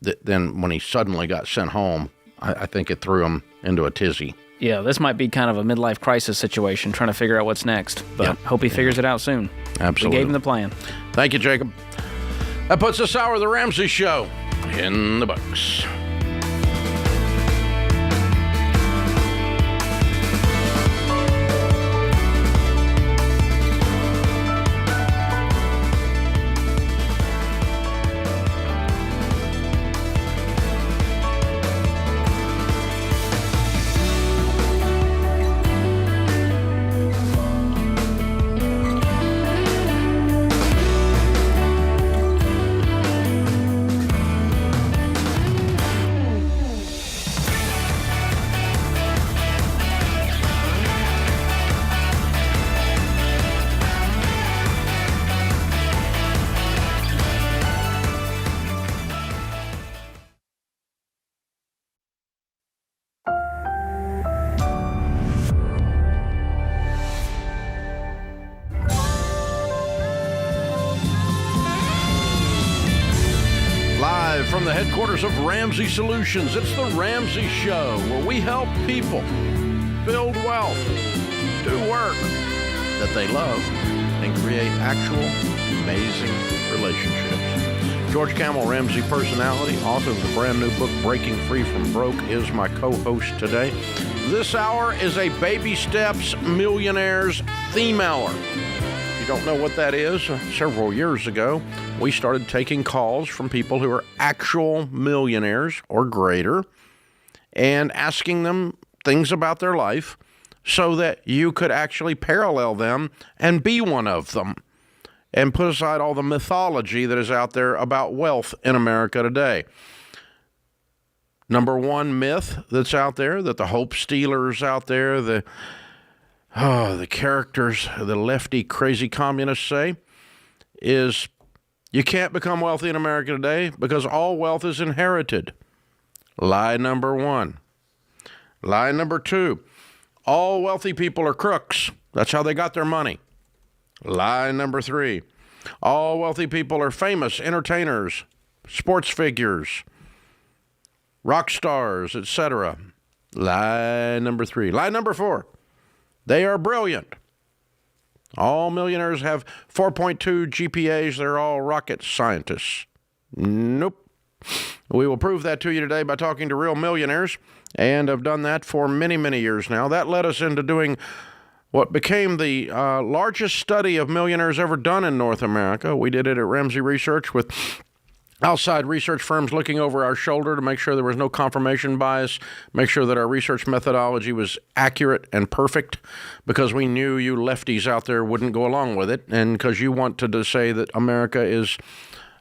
then when he suddenly got sent home, I think it threw him into a tizzy. Yeah, this might be kind of a midlife crisis situation, trying to figure out what's next. But hope he figures it out soon. Absolutely. We gave him the plan. Thank you, Jacob. That puts this hour of the Ramsey Show in the books. from the headquarters of Ramsey Solutions, it's the Ramsey Show, where we help people build wealth, do work that they love, and create actual amazing relationships. George Camel, Ramsey personality, author of the brand new book, Breaking Free from Broke, is my co-host today. This hour is a Baby Steps Millionaires theme hour. If you don't know what that is, several years ago, we started taking calls from people who are actual millionaires or greater and asking them things about their life so that you could actually parallel them and be one of them and put aside all the mythology that is out there about wealth in America today. Number one myth that's out there, that the hope stealers out there, the characters, the lefty crazy communists say, is you can't become wealthy in America today because all wealth is inherited. Lie number one. Lie number two, all wealthy people are crooks. That's how they got their money. Lie number three, all wealthy people are famous entertainers, sports figures, rock stars, etc. Lie number three. Lie number four, they are brilliant. All millionaires have 4.2 GPAs. They're all rocket scientists. Nope. We will prove that to you today by talking to real millionaires, and have done that for many, many years now. That led us into doing what became the largest study of millionaires ever done in North America. We did it at Ramsey Research with outside research firms looking over our shoulder to make sure there was no confirmation bias, make sure that our research methodology was accurate and perfect, because we knew you lefties out there wouldn't go along with it, and because you wanted to say that America is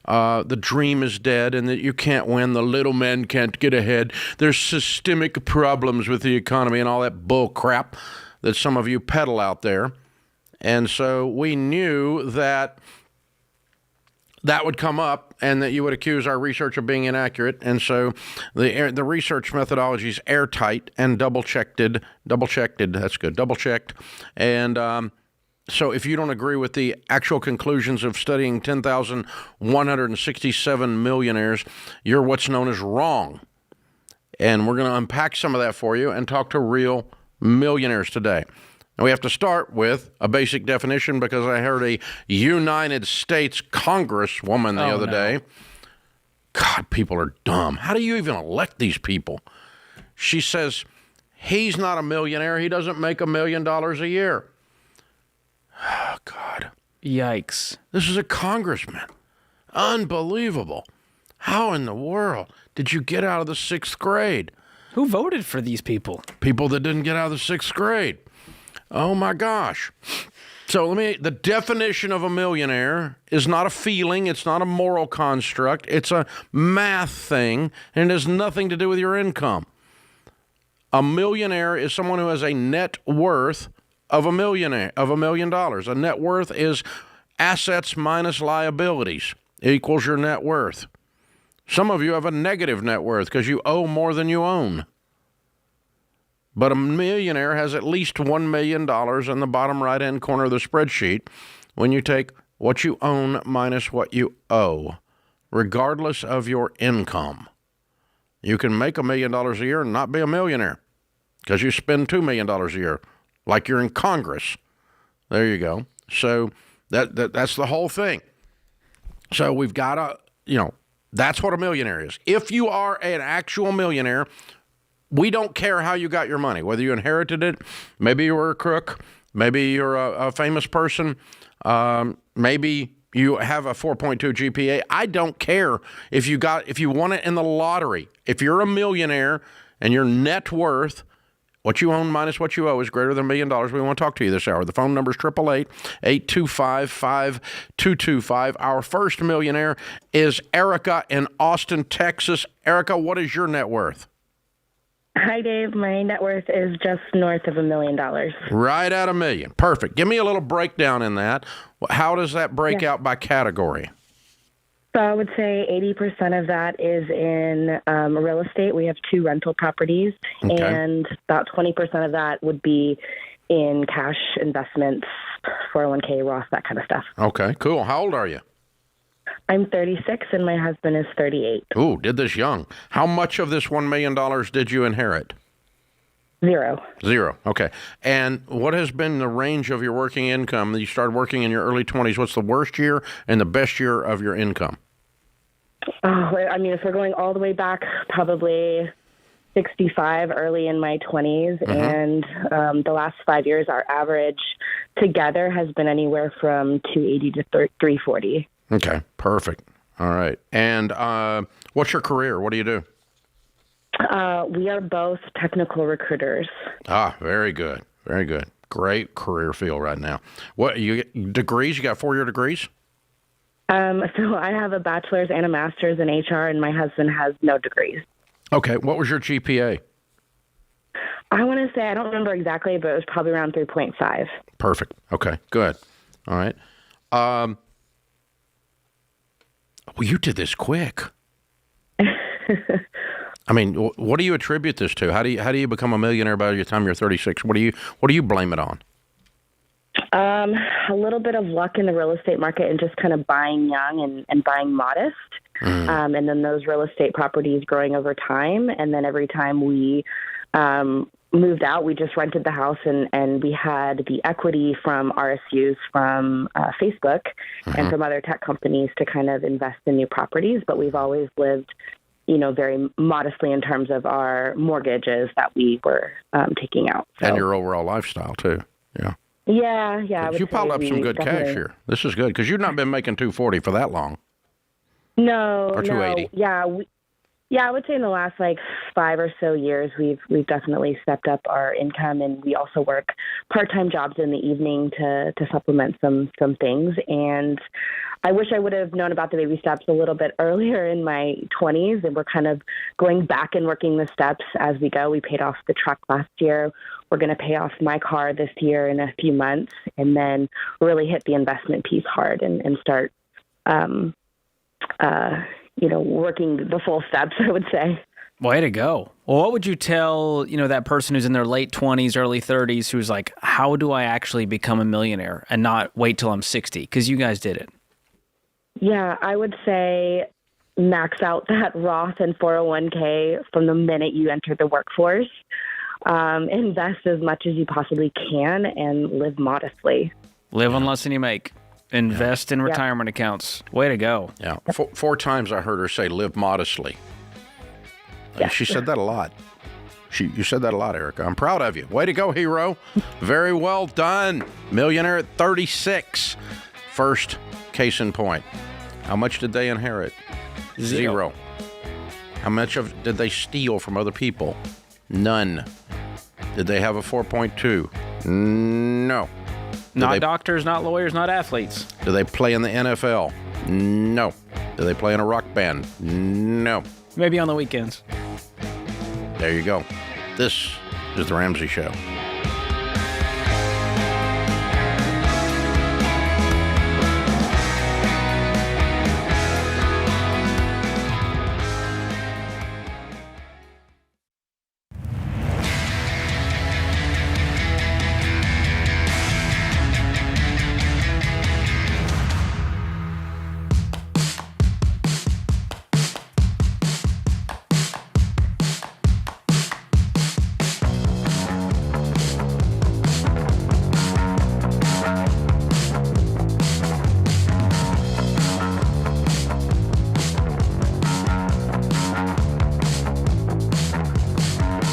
the dream is dead and that you can't win, the little men can't get ahead, there's systemic problems with the economy and all that bull crap that some of you peddle out there. And so we knew that that would come up and that you would accuse our research of being inaccurate. And so the research methodology is airtight and double-checked. That's good. Double-checked. And so if you don't agree with the actual conclusions of studying 10,167 millionaires, you're what's known as wrong. And we're going to unpack some of that for you and talk to real millionaires today. And we have to start with a basic definition, because I heard a United States Congresswoman the other day. God, people are dumb. How do you even elect these people? She says, he's not a millionaire. He doesn't make $1 million a year. Oh, God. Yikes. This is a congressman. Unbelievable. How in the world did you get out of the 6th grade? Who voted for these people? People that didn't get out of the 6th grade. Oh, my gosh. So the definition of a millionaire is not a feeling. It's not a moral construct. It's a math thing, and it has nothing to do with your income. A millionaire is someone who has a net worth of $1 million. A net worth is assets minus liabilities equals your net worth. Some of you have a negative net worth because you owe more than you own. But a millionaire has at least $1 million in the bottom right-hand corner of the spreadsheet when you take what you own minus what you owe, regardless of your income. You can make $1 million a year and not be a millionaire because you spend $2 million a year, like you're in Congress. There you go. So that's the whole thing. So we've got to, that's what a millionaire is. If you are an actual millionaire, we don't care how you got your money, whether you inherited it, maybe you were a crook, maybe you're a famous person, maybe you have a 4.2 GPA. I don't care if you won it in the lottery. If you're a millionaire and your net worth, what you own minus what you owe, is greater than $1 million, we want to talk to you this hour. The phone number is 888-825-5225. Our first millionaire is Erica in Austin, Texas. Erica, what is your net worth? Hi, Dave. My net worth is just north of $1 million. Right at $1 million. Perfect. Give me a little breakdown in that. How does that break out by category? So I would say 80% of that is in real estate. We have 2 rental properties, and about 20% of that would be in cash investments, 401k, Roth, that kind of stuff. Okay, cool. How old are you? I'm 36 and my husband is 38. Ooh, did this young. How much of this $1 million did you inherit? Zero. Zero. Okay. And what has been the range of your working income? You started working in your early 20s. What's the worst year and the best year of your income? Oh, I mean, if we're going all the way back, probably 65, early in my 20s. And the last 5 years, our average together has been anywhere from 280 to 340. Okay. Perfect. All right. And what's your career? What do you do? We are both technical recruiters. Ah, very good. Very good. Great career field right now. What you degrees? You got 4-year degrees? So I have a bachelor's and a master's in HR, and my husband has no degrees. Okay. What was your GPA? I want to say, I don't remember exactly, but it was probably around 3.5. Perfect. Okay. Good. All right. Well, you did this quick. I mean, what do you attribute this to? How do you become a millionaire by the time you're 36? What do you blame it on? A little bit of luck in the real estate market and just kind of buying young and buying modest. And then those real estate properties growing over time. And then every time we moved out, we just rented the house and we had the equity from RSUs from Facebook and from other tech companies to kind of invest in new properties. But we've always lived, very modestly in terms of our mortgages that we were taking out. So. And your overall lifestyle, too. Yeah. Yeah. You piled up some good cash here. This is good because you've not been making $240 for that long. No. Or $280. Yeah, I would say in the last 5 or so years, we've definitely stepped up our income, and we also work part-time jobs in the evening to supplement some things. And I wish I would have known about the baby steps a little bit earlier in my 20s, and we're kind of going back and working the steps as we go. We paid off the truck last year. We're going to pay off my car this year in a few months, and then really hit the investment piece hard and start working the full steps, I would say. Way to go. Well, what would you tell, that person who's in their late 20s, early 30s, who's like, how do I actually become a millionaire and not wait till I'm 60? Because you guys did it. Yeah, I would say max out that Roth and 401k from the minute you enter the workforce. Invest as much as you possibly can and live modestly. Live on less than you make. Invest in retirement accounts. Way to go. Yeah. 4 times I heard her say live modestly. Yeah. She said that a lot. You said that a lot, Erica. I'm proud of you. Way to go, hero. Very well done. Millionaire at 36. First case in point. How much did they inherit? Zero. How much did they steal from other people? None. Did they have a 4.2? No. Not doctors, not lawyers, not athletes. Do they play in the NFL? No. Do they play in a rock band? No. Maybe on the weekends. There you go. This is The Ramsey Show.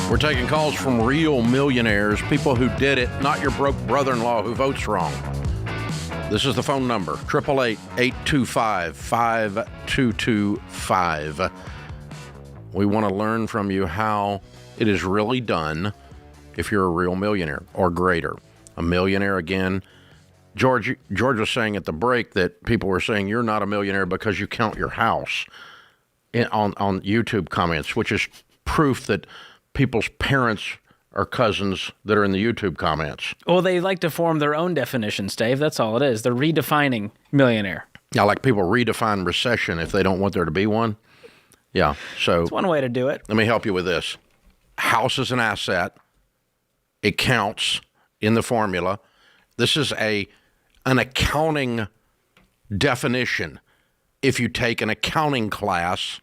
We're taking calls from real millionaires, people who did it, not your broke brother-in-law who votes wrong. This is the phone number, 888-825-5225. We want to learn from you how it is really done if you're a real millionaire or greater. A millionaire, again, George was saying at the break that people were saying you're not a millionaire because you count your house on YouTube comments, which is proof that people's parents are cousins that are in the YouTube comments. Well, they like to form their own definitions, Dave. That's all it is. They're redefining millionaire. Yeah, like people redefine recession if they don't want there to be one. Yeah, so... It's one way to do it. Let me help you with this. House is an asset. It counts in the formula. This is an accounting definition. if you take an accounting class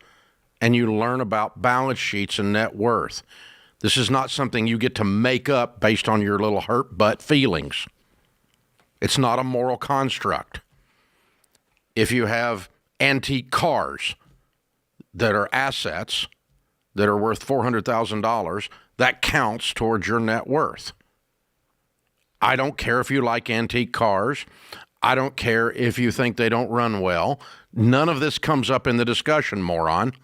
and you learn about balance sheets and net worth. This is not something you get to make up based on your little hurt butt feelings. It's not a moral construct. If you have antique cars that are assets that are worth $400,000, that counts towards your net worth. I don't care if you like antique cars. I don't care if you think they don't run well. None of this comes up in the discussion, moron.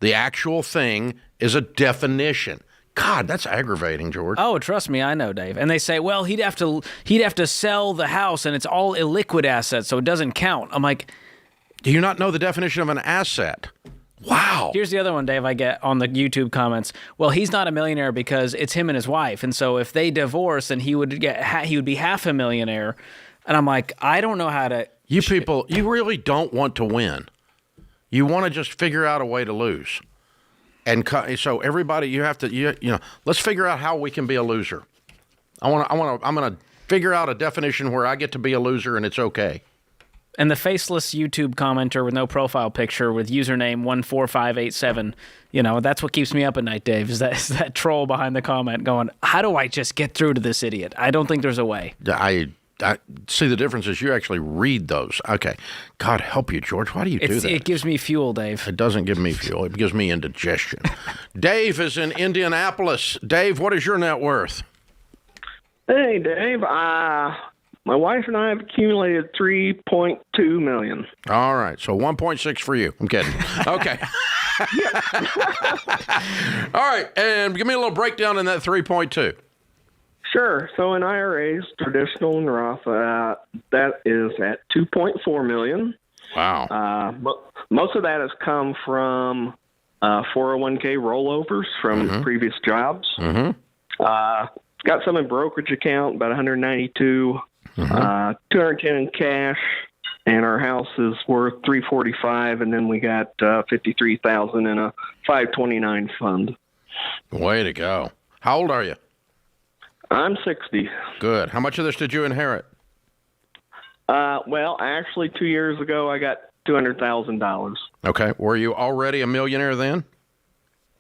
The actual thing is a definition. God, that's aggravating, George. Oh, trust me, I know, Dave. And they say, well, he'd have to sell the house, and it's all illiquid assets, so it doesn't count. I'm like, do you not know the definition of an asset? Wow. Here's the other one, Dave, I get on the YouTube comments. Well, he's not a millionaire because it's him and his wife, and so if they divorce, then he would be half a millionaire. And I'm like, I don't know how to. You people, you really don't want to win. You want to just figure out a way to lose. And so everybody, you have to, you know, let's figure out how we can be a loser. I'm going to figure out a definition where I get to be a loser and it's okay. And the faceless YouTube commenter with no profile picture with username 14587, you know, that's what keeps me up at night, Dave, is that troll behind the comment going, how do I just get through to this idiot? I don't think there's a way. I see the difference is you actually read those. Okay. God help you, George. Why do you do that? It gives me fuel, Dave. It doesn't give me fuel. It gives me indigestion. Dave is in Indianapolis. Dave, what is your net worth? Hey, Dave. My wife and I have accumulated $3.2 million. All right. So 1.6 for you. I'm kidding. Okay. All right. And give me a little breakdown in that 3.2. Sure. So in IRAs, traditional and Roth, that is at $2.4 million. Wow. Most of that has come from 401k rollovers from previous jobs. Got some in brokerage account, about 192, 210 in cash, and our house is worth $345, and then we got $53,000 in a 529 fund. Way to go. How old are you? I'm 60. Good. How much of this did you inherit? Well, actually, 2 years ago, I got $200,000. Okay. Were you already a millionaire then?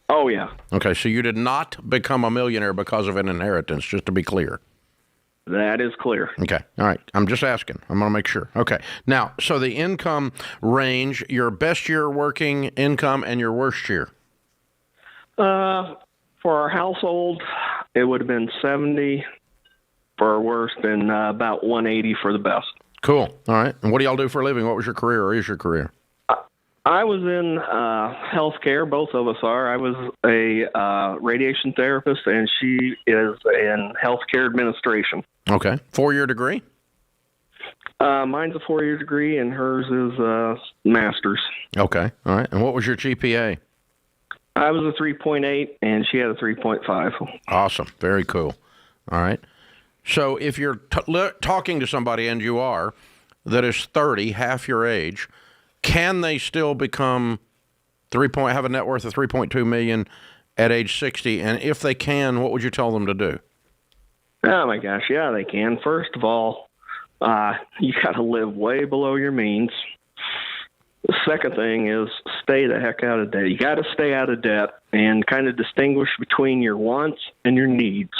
Oh, yeah. Okay, so you did not become a millionaire because of an inheritance, just to be clear. That is clear. Okay. All right. I'm just asking. I'm going to make sure. Okay. Now, so the income range, your best year working income and your worst year? For our household, it would have been 70 for our worst and about 180 for the best. Cool. All right. And what do y'all do for a living? What was your career or is your career? I was in healthcare. Both of us are. I was a radiation therapist, and she is in healthcare administration. Okay. 4-year degree? Mine's a 4-year degree, and hers is a master's. Okay. All right. And what was your GPA? I was a 3.8, and she had a 3.5. Awesome. Very cool. All right. So if you're talking to somebody, and you are, that is 30, half your age, can they still become have a net worth of $3.2 million at age 60? And if they can, what would you tell them to do? Oh my gosh, yeah, they can. First of all, you got to live way below your means. The second thing is stay the heck out of debt. You got to stay out of debt and kind of distinguish between your wants and your needs.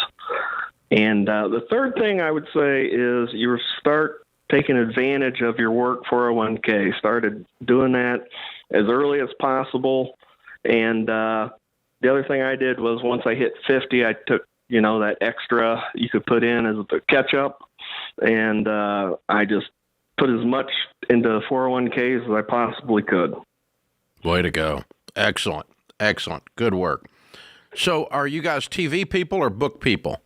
And the third thing I would say is you start taking advantage of your work 401k. Started doing that as early as possible. And the other thing I did was once I hit 50, I took, that extra you could put in as a catch up. And I just put as much into 401ks as I possibly could. Way to go. Excellent. Excellent. Good work. So are you guys TV people or book people?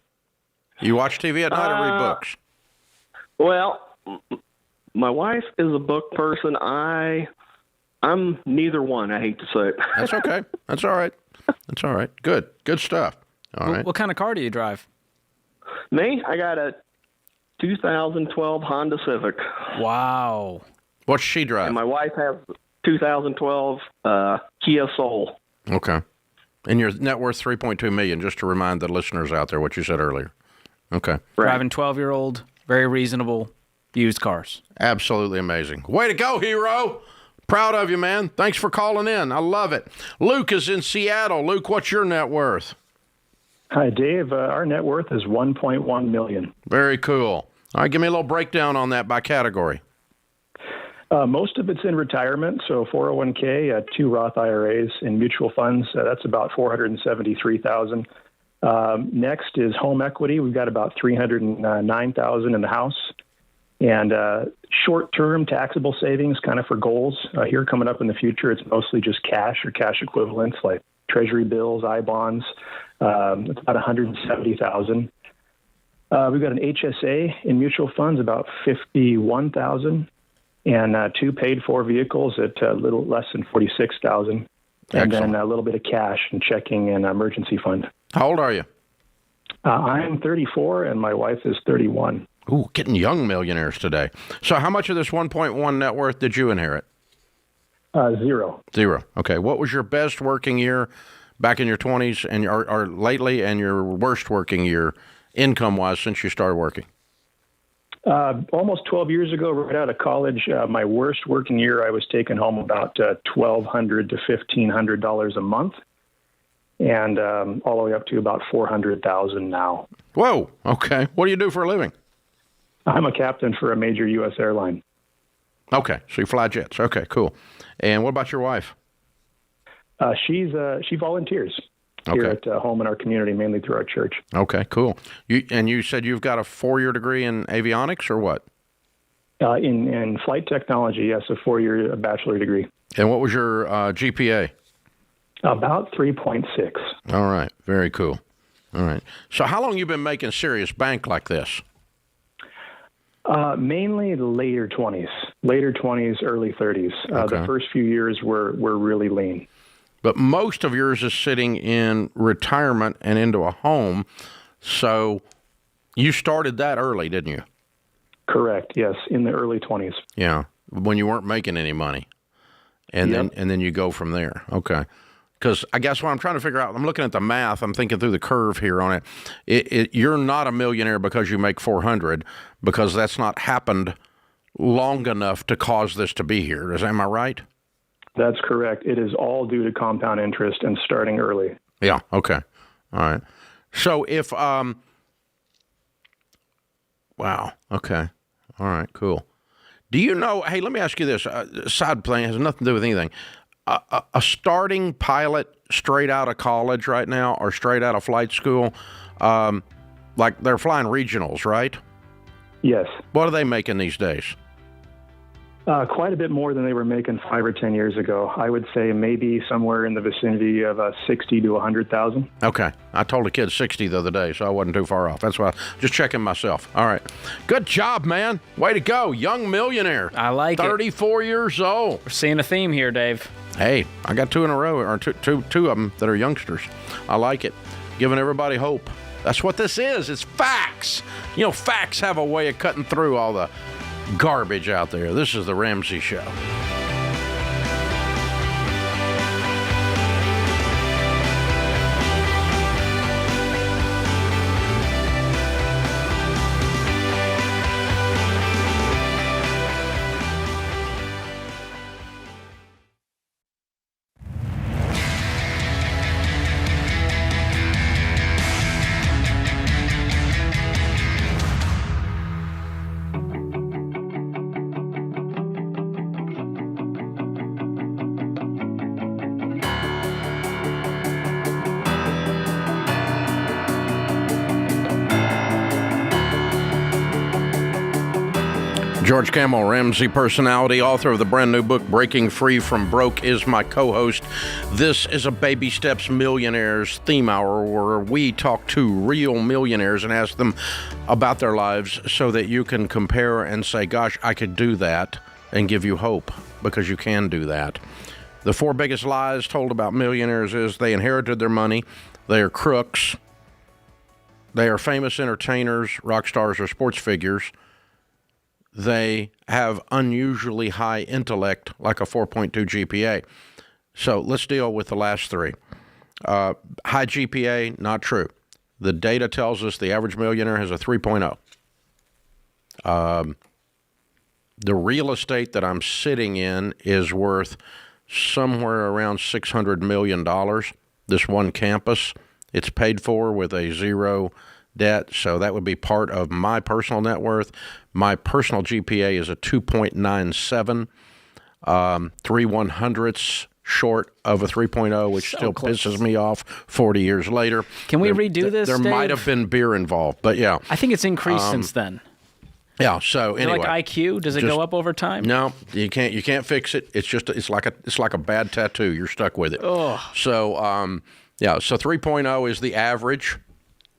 You watch TV at night or read books? Well, my wife is a book person. I'm neither one, I hate to say it. That's okay. That's all right. That's all right. Good. Good stuff. All right. What kind of car do you drive? Me? I got a 2012 Honda Civic. Wow. What's she drive? And my wife has 2012 Kia Soul. Okay. And your net worth $3.2 million, just to remind the listeners out there what you said earlier. Okay. Right. Driving 12-year-old, very reasonable used cars. Absolutely amazing. Way to go, hero. Proud of you, man. Thanks for calling in. I love it. Luke is in Seattle. Luke, what's your net worth? Hi, Dave. Our net worth is $1.1 million. Very cool. All right, give me a little breakdown on that by category. Most of it's in retirement, so 401k, 2 Roth IRAs, and mutual funds. That's about $473,000. Next is home equity. We've got about $309,000 in the house. And short-term taxable savings, kind of for goals. Here coming up in the future, it's mostly just cash or cash equivalents like Treasury bills, I-bonds. It's about $170,000. We've got an HSA in mutual funds, about $51,000, and 2 paid-for vehicles at a little less than $46,000, and then a little bit of cash and checking and emergency fund. How old are you? I'm 34, and my wife is 31. Ooh, getting young millionaires today. So how much of this 1.1 net worth did you inherit? Zero. Okay. What was your best working year back in your 20s and or lately, and your worst working year income-wise since you started working? Almost 12 years ago, right out of college, my worst working year, I was taking home about $1,200 to $1,500 a month, and all the way up to about $400,000 now. Whoa. Okay. What do you do for a living? I'm a captain for a major U.S. airline. Okay. So you fly jets. Okay, cool. And what about your wife? She volunteers here at home in our community, mainly through our church. Okay, cool. You said you've got a 4-year degree in avionics or what? In flight technology, yes, a 4-year bachelor degree. And what was your GPA? About 3.6. All right, very cool. All right. So how long have you been making serious bank like this? Mainly the later 20s, early 30s. The first few years were really lean. But most of yours is sitting in retirement and into a home. So you started that early, didn't you? Correct. Yes, in the early 20s. Yeah, when you weren't making any money, and then you go from there. Okay. Because I guess what I'm trying to figure out, I'm looking at the math, I'm thinking through the curve here on it. You're not a millionaire because you make $400, because that's not happened long enough to cause this to be here. Am I right? That's correct. It is all due to compound interest and starting early. Yeah. Okay. All right. So if wow. Okay. All right. Cool. Do you know? Hey, let me ask you this. Side plane has nothing to do with anything. A starting pilot straight out of college right now, or straight out of flight school, like they're flying regionals, right? Yes. What are they making these days? Quite a bit more than they were making 5 or 10 years ago. I would say maybe somewhere in the vicinity of 60 to 100,000. Okay. I told a kid 60 the other day, so I wasn't too far off. That's why just checking myself. All right. Good job, man. Way to go. Young millionaire. I like 34 years old. We're seeing a theme here, Dave. Hey, I got 2 in a row, or two of them that are youngsters. I like it. Giving everybody hope. That's what this is. It's facts. You know, facts have a way of cutting through all the garbage out there. This is the Ramsey Show. George Camel, Ramsey personality, author of the brand new book, Breaking Free from Broke, is my co-host. This is a Baby Steps Millionaires theme hour where we talk to real millionaires and ask them about their lives so that you can compare and say, gosh, I could do that, and give you hope, because you can do that. The 4 biggest lies told about millionaires is they inherited their money, they are crooks, they are famous entertainers, rock stars, or sports figures, they have unusually high intellect, like a 4.2 GPA. So let's deal with the last 3. High GPA, not true. The data tells us the average millionaire has a 3.0. The real estate that I'm sitting in is worth somewhere around $600 million. This one campus, it's paid for with a zero debt, so that would be part of my personal net worth. My personal GPA is a 2.97, 3/100ths short of a 3.0, which So still close. pisses me off 40 years later. Can we redo this, There Dave? might have been beer involved, but yeah. I think it's increased since then. Yeah, so Is it anyway. like IQ? Does it just- go up over time? No, you can't fix it. It's just it's like a bad tattoo. You're stuck with it. Ugh. So so 3.0 is the average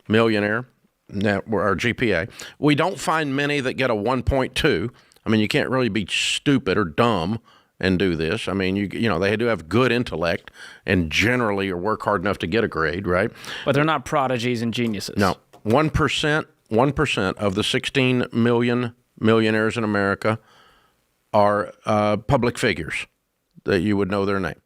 Millionaire net or GPA. We don't find many that get a 1.2. I mean, you can't really be stupid or dumb and do this. I mean, you know, they do have good intellect and generally work hard enough to get a grade, right? But they're not prodigies and geniuses. No, 1% of the 16 million millionaires in America are public figures that you would know their name.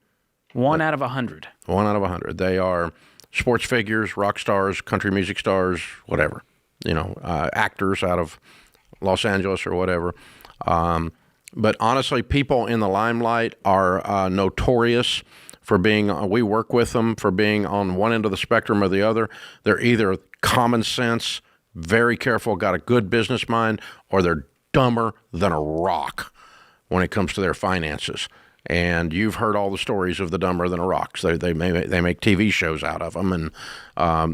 1 out of 100. 1 out of 100. They are sports figures, rock stars, country music stars, whatever. You know, actors out of Los Angeles or whatever. But honestly, people in the limelight are notorious for being, we work with them for being on one end of the spectrum or the other. They're either common sense, very careful, got a good business mind, or they're dumber than a rock when it comes to their finances. And you've heard all the stories of the dumber than a rock. So they make TV shows out of them, and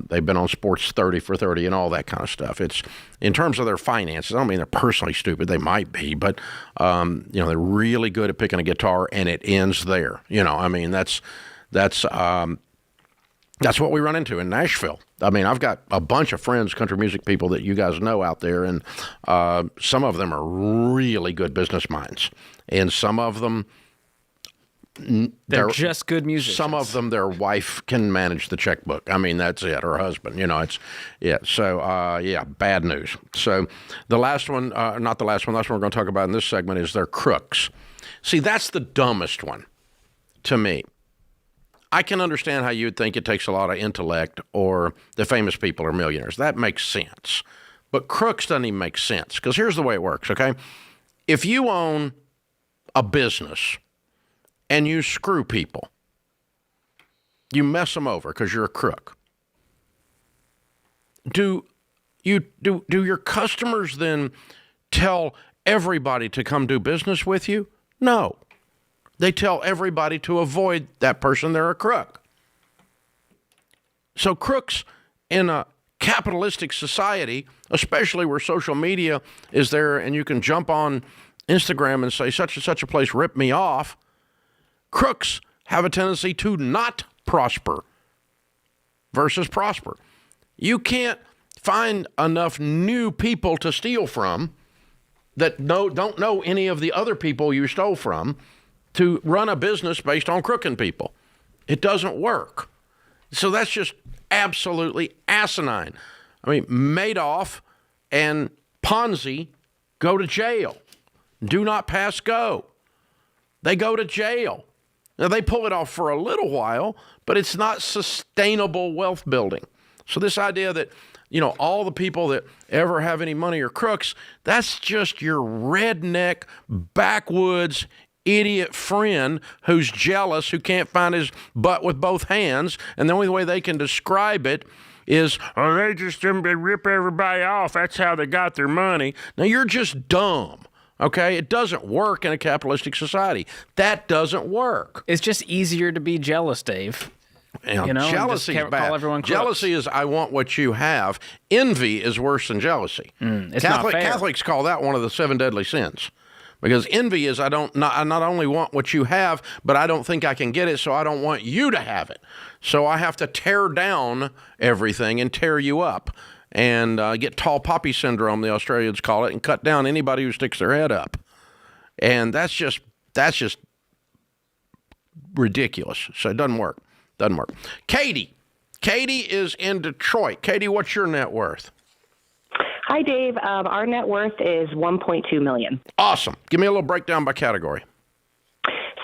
they've been on Sports 30 for 30 and all that kind of stuff. It's in terms of their finances. I don't mean they're personally stupid. They might be, but you know, they're really good at picking a guitar, and it ends there. You know, I mean that's what we run into in Nashville. I mean, I've got a bunch of friends, country music people that you guys know out there, and some of them are really good business minds, and some of them. They're just good musicians. Some of them, their wife can manage the checkbook. I mean, that's it. Her husband, you know, it's, yeah. So, bad news. So the last one, not the last one, last one we're going to talk about in this segment is they're crooks. See, that's the dumbest one to me. I can understand how you would think it takes a lot of intellect or the famous people are millionaires. That makes sense. But crooks doesn't even make sense because here's the way it works, okay? If you own a business and you screw people, you mess them over because you're a crook. Do your customers then tell everybody to come do business with you? No. They tell everybody to avoid that person. They're a crook. So crooks in a capitalistic society, especially where social media is there and you can jump on Instagram and say such and such a place ripped me off, crooks have a tendency to not prosper versus prosper. You can't find enough new people to steal from that don't know any of the other people you stole from to run a business based on crooking people. It doesn't work. So that's just absolutely asinine. I mean, Madoff and Ponzi go to jail. Do not pass go. They go to jail. Now, they pull it off for a little while, but it's not sustainable wealth building. So this idea that, you know, all the people that ever have any money are crooks, that's just your redneck, backwoods, idiot friend who's jealous, who can't find his butt with both hands, and the only way they can describe it is, oh, they rip everybody off. That's how they got their money. Now, you're just dumb. Okay, it doesn't work in a capitalistic society. That doesn't work. It's just easier to be jealous, Dave. You know, jealousy is bad. Call everyone crooks. Jealousy is I want what you have. Envy is worse than jealousy. It's not fair. Catholics call that one of the 7 deadly sins. Because envy is I not only want what you have, but I don't think I can get it, so I don't want you to have it. So I have to tear down everything and tear you up. And get tall poppy syndrome, the Australians call it, and cut down anybody who sticks their head up. And that's just ridiculous. So it doesn't work. Katie is in Detroit. Katie, what's your net worth? Hi, Dave. Our net worth is $1.2 million. Awesome. Give me a little breakdown by category.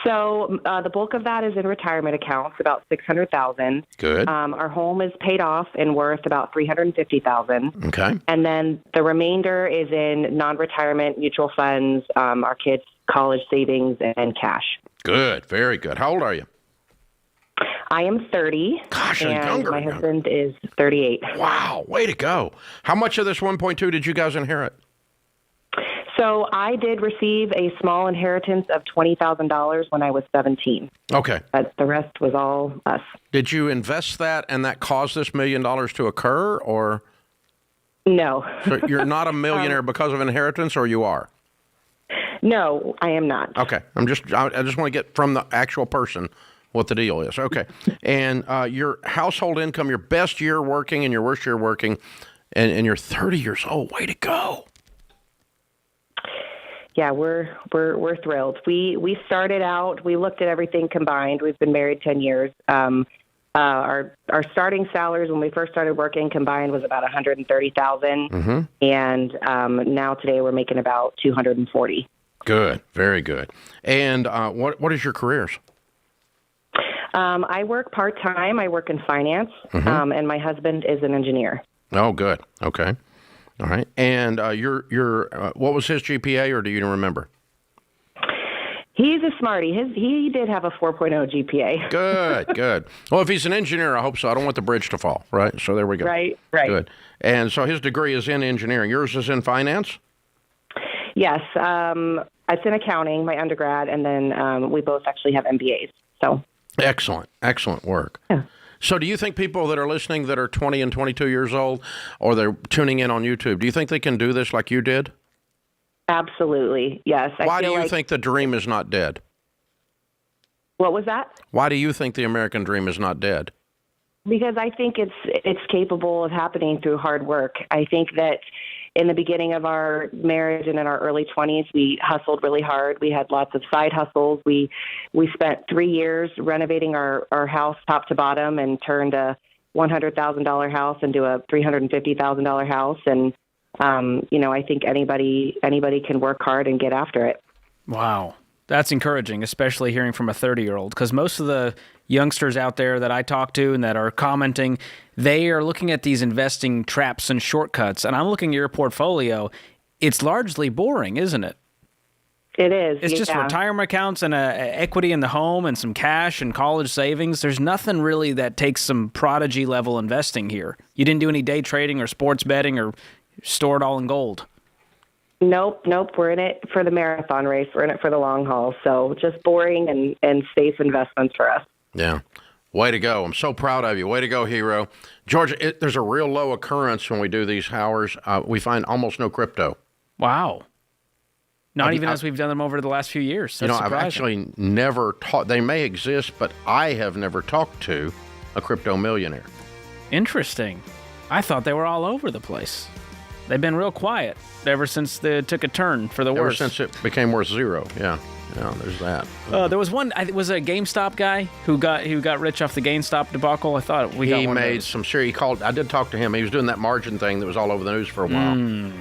So the bulk of that is in retirement accounts, about $600,000. Good. Our home is paid off and worth about $350,000. Okay. And then the remainder is in non-retirement mutual funds, our kids' college savings, and cash. Good. Very good. How old are you? I am 30. Gosh, and younger. My husband is 38. Wow. Way to go. How much of this 1.2 did you guys inherit? So I did receive a small inheritance of $20,000 when I was 17. Okay. But the rest was all us. Did you invest that and that caused this $1 million to occur, or? No. So you're not a millionaire because of inheritance, or you are? No, I am not. Okay. I just want to get from the actual person what the deal is. Okay. And your household income, your best year working and your worst year working, and you're 30 years old. Way to go. Yeah, we're thrilled. We started out, we looked at everything combined. We've been married 10 years. Our starting salaries when we first started working combined was about $130,000, and now today we're making about $240,000. Good, very good. And what is your careers? I work part-time. I work in finance, and my husband is an engineer. Oh, good. Okay. All right. And what was his GPA, or do you remember? He's a smarty. He did have a 4.0 GPA. Good, good. Well, if he's an engineer, I hope so. I don't want the bridge to fall, right? So there we go. Right. Good. And so his degree is in engineering. Yours is in finance? Yes. It's in accounting, my undergrad, and then we both actually have MBAs. So Excellent work. Yeah. So do you think people that are listening that are 20 and 22 years old, or they're tuning in on YouTube, do you think they can do this like you did? Absolutely, yes. Why do you think the dream is not dead? What was that? Why do you think the American dream is not dead? Because I think it's capable of happening through hard work. I think that in the beginning of our marriage and in our early 20s, we hustled really hard. We had lots of side hustles. We spent 3 years renovating our house top to bottom and turned a $100,000 house into a $350,000 house. And, I think anybody can work hard and get after it. Wow. That's encouraging, especially hearing from a 30-year-old, because most of the youngsters out there that I talk to and that are commenting, they are looking at these investing traps and shortcuts. And I'm looking at your portfolio. It's largely boring, isn't it? It is. It's just retirement accounts and equity in the home and some cash and college savings. There's nothing really that takes some prodigy level investing here. You didn't do any day trading or sports betting or store it all in gold. Nope. We're in it for the marathon race. We're in it for the long haul. So just boring and safe investments for us. Yeah. Way to go. I'm so proud of you. Way to go, hero. Georgia, there's a real low occurrence when we do these hours. We find almost no crypto. Wow. Not even as we've done them over the last few years. That's surprising. I've actually never taught. They may exist, but I have never talked to a crypto millionaire. Interesting. I thought they were all over the place. They've been real quiet ever since they took a turn for the worse. Ever since it became worth zero, yeah. Yeah, there's that. There was one. It was a GameStop guy who got rich off the GameStop debacle. I thought he made some serious. He called. I did talk to him. He was doing that margin thing that was all over the news for a while.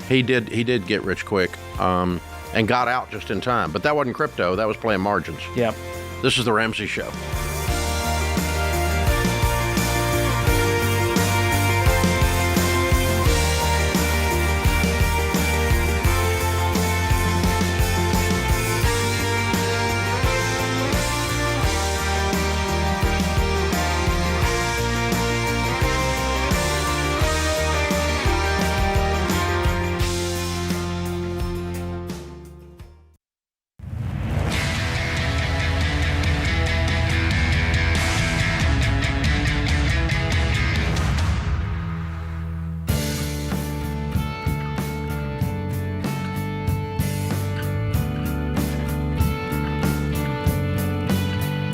He did get rich quick, and got out just in time. But that wasn't crypto. That was playing margins. Yep. This is the Ramsey Show.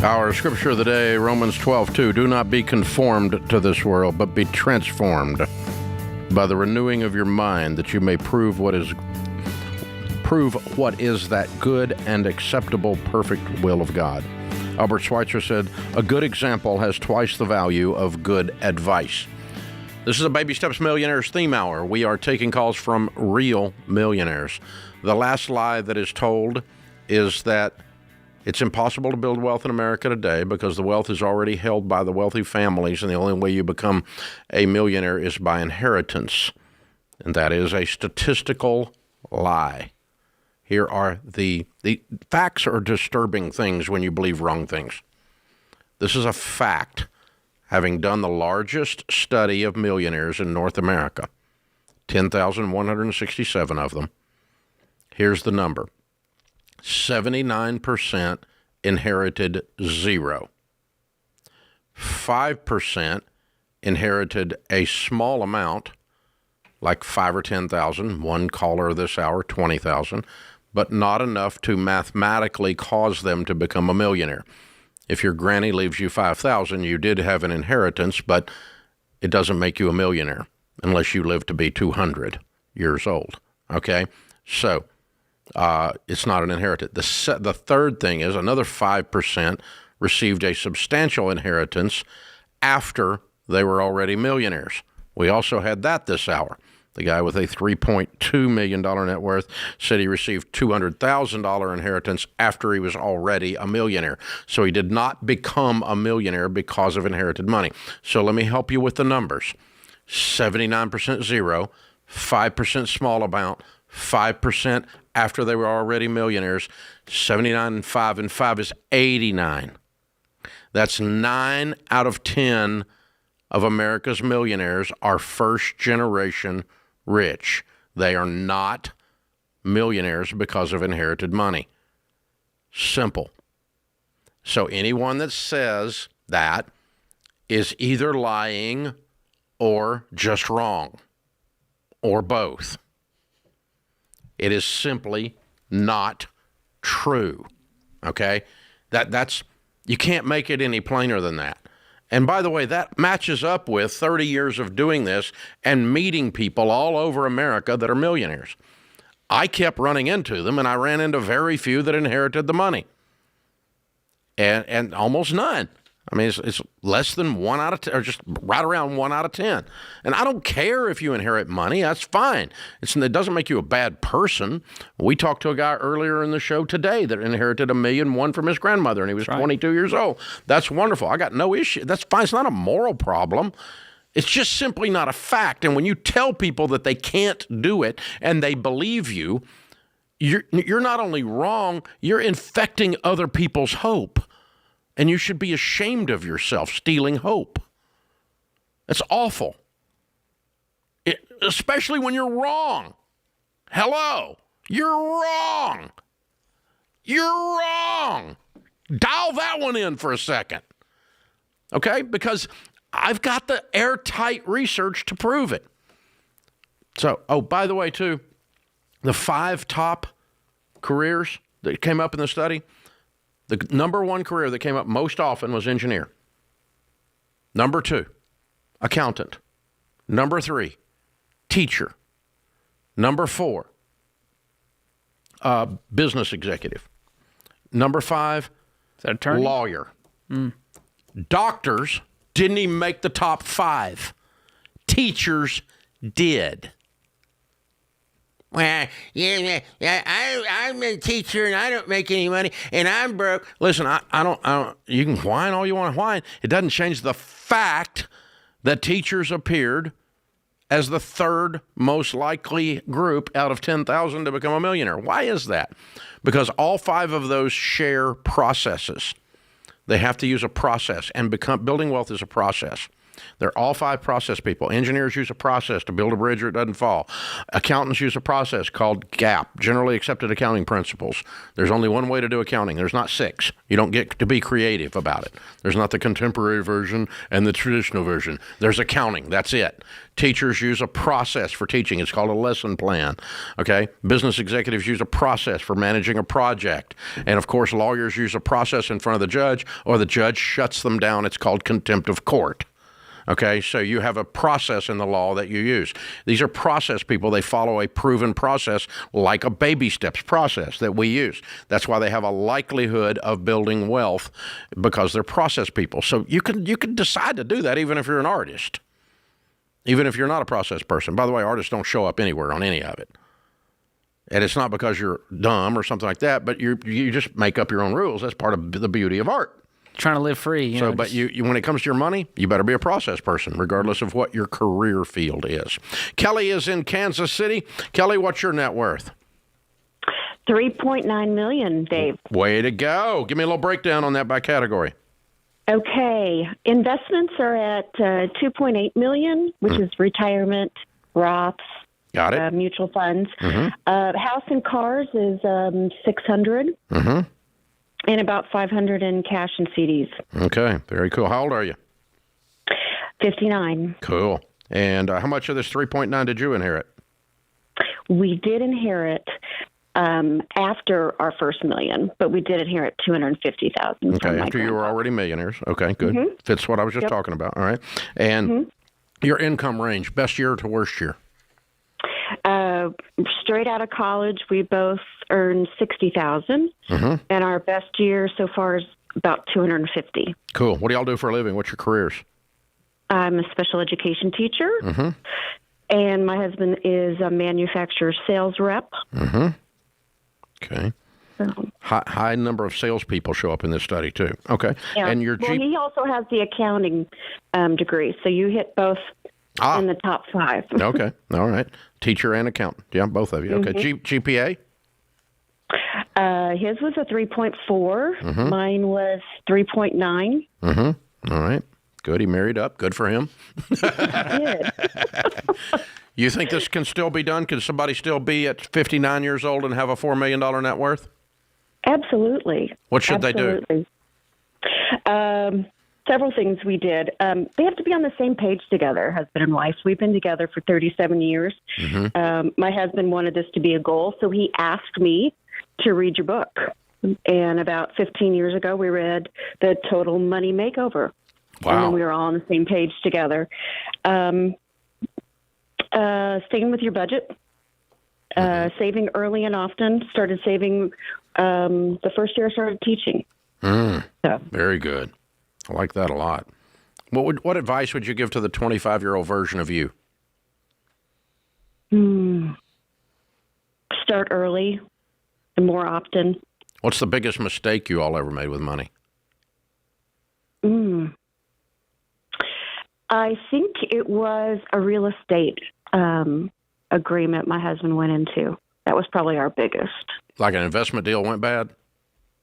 Our scripture of the day, Romans 12:2. Do not be conformed to this world, but be transformed by the renewing of your mind, that you may prove what is that good and acceptable, perfect will of God. Albert Schweitzer said, a good example has twice the value of good advice. This is a Baby Steps Millionaires theme hour. We are taking calls from real millionaires. The last lie that is told is that It's impossible to build wealth in America today because the wealth is already held by the wealthy families, and the only way you become a millionaire is by inheritance. And that is a statistical lie. Here are the facts are disturbing things when you believe wrong things. This is a fact, having done the largest study of millionaires in North America, 10,167 of them. Here's the number. 79% inherited zero. 5% inherited a small amount, like 5 or 10,000. One caller this hour, 20,000, but not enough to mathematically cause them to become a millionaire. If your granny leaves you 5,000, you did have an inheritance, but it doesn't make you a millionaire unless you live to be 200 years old. Okay, so it's not an inheritance. The third thing is another 5% received a substantial inheritance after they were already millionaires. We also had that this hour. The guy with a $3.2 million net worth said he received $200,000 inheritance after he was already a millionaire. So he did not become a millionaire because of inherited money. So let me help you with the numbers. 79% zero, 5% small amount, 5% after they were already millionaires, 79 and 5 is 89. That's 9 out of 10 of America's millionaires are first generation rich. They are not millionaires because of inherited money. Simple. So anyone that says that is either lying or just wrong, or both. It is simply not true. Okay? That's you can't make it any plainer than that. And by the way, that matches up with 30 years of doing this and meeting people all over America that are millionaires. I kept running into them, and I ran into very few that inherited the money. And almost none. I mean, it's less than 1 out of 10, or just right around 1 out of 10. And I don't care if you inherit money. That's fine. It doesn't make you a bad person. We talked to a guy earlier in the show today that inherited $1.1 million from his grandmother, and he was 22 years old. That's wonderful. I got no issue. That's fine. It's not a moral problem. It's just simply not a fact. And when you tell people that they can't do it and they believe you, you're not only wrong, you're infecting other people's hope. And you should be ashamed of yourself stealing hope. That's awful. Especially when you're wrong. Hello. You're wrong. You're wrong. Dial that one in for a second. Okay? Because I've got the airtight research to prove it. So, by the way, too, the 5 top careers that came up in the study, the number 1 career that came up most often was engineer. Number 2, accountant. Number 3, teacher. Number 4, business executive. Number 5, is that attorney? Lawyer. Doctors didn't even make the top 5. Teachers did. Well, I'm a teacher and I don't make any money and I'm broke. Listen, I don't. You can whine all you want to whine. It doesn't change the fact that teachers appeared as the 3rd most likely group out of 10,000 to become a millionaire. Why is that? Because all 5 of those share processes. They have to use a process, and building wealth is a process. They're all 5 process people. Engineers use a process to build a bridge or it doesn't fall. Accountants use a process called GAAP, Generally Accepted Accounting Principles. There's only one way to do accounting. There's not 6. You don't get to be creative about it. There's not the contemporary version and the traditional version. There's accounting. That's it. Teachers use a process for teaching. It's called a lesson plan. Okay? Business executives use a process for managing a project. And of course, lawyers use a process in front of the judge, or the judge shuts them down. It's called contempt of court. Okay, so you have a process in the law that you use. These are process people. They follow a proven process like a baby steps process that we use. That's why they have a likelihood of building wealth, because they're process people. So you can decide to do that even if you're an artist, even if you're not a process person. By the way, artists don't show up anywhere on any of it. And it's not because you're dumb or something like that, but you just make up your own rules. That's part of the beauty of art. Trying to live free. But you, when it comes to your money, you better be a process person, regardless of what your career field is. Kelly is in Kansas City. Kelly, what's your net worth? $3.9 million, Dave. Way to go. Give me a little breakdown on that by category. Okay. Investments are at $2.8 million, which is retirement, Roths. Got it. Mutual funds. House and cars is $600. And about $500 in cash and CDs. Okay, very cool. How old are you? 59. Cool. And how much of this 3.9 did you inherit? We did inherit after our first million, but we did inherit $250,000. Okay, after you were already millionaires. Okay, good. Fits what I was just talking about. All right. And your income range, best year to worst year? Straight out of college, we both earned $60,000, and our best year so far is about $250,000. Cool. What do y'all do for a living? What's your careers? I'm a special education teacher, and my husband is a manufacturer sales rep. Okay. High number of salespeople show up in this study too. Okay. Yeah. And your he also has the accounting degree, so you hit both in the top 5. Okay. All right. Teacher and accountant. Yeah, both of you. Okay. GPA? His was a 3.4. Mine was 3.9. All right. Good. He married up. Good for him. Did. You think this can still be done? Can somebody still be at 59 years old and have a $4 million net worth? Absolutely. What should they do? Several things we did. They have to be on the same page together, husband and wife. We've been together for 37 years. My husband wanted this to be a goal, so he asked me to read your book. And about 15 years ago, we read The Total Money Makeover. Wow. And then we were all on the same page together. Staying with your budget. Saving early and often. Started saving the first year I started teaching. Very good. I like that a lot. What advice would you give to the 25-year-old version of you? Start early and more often. What's the biggest mistake you all ever made with money? I think it was a real estate agreement my husband went into. That was probably our biggest. Like an investment deal went bad?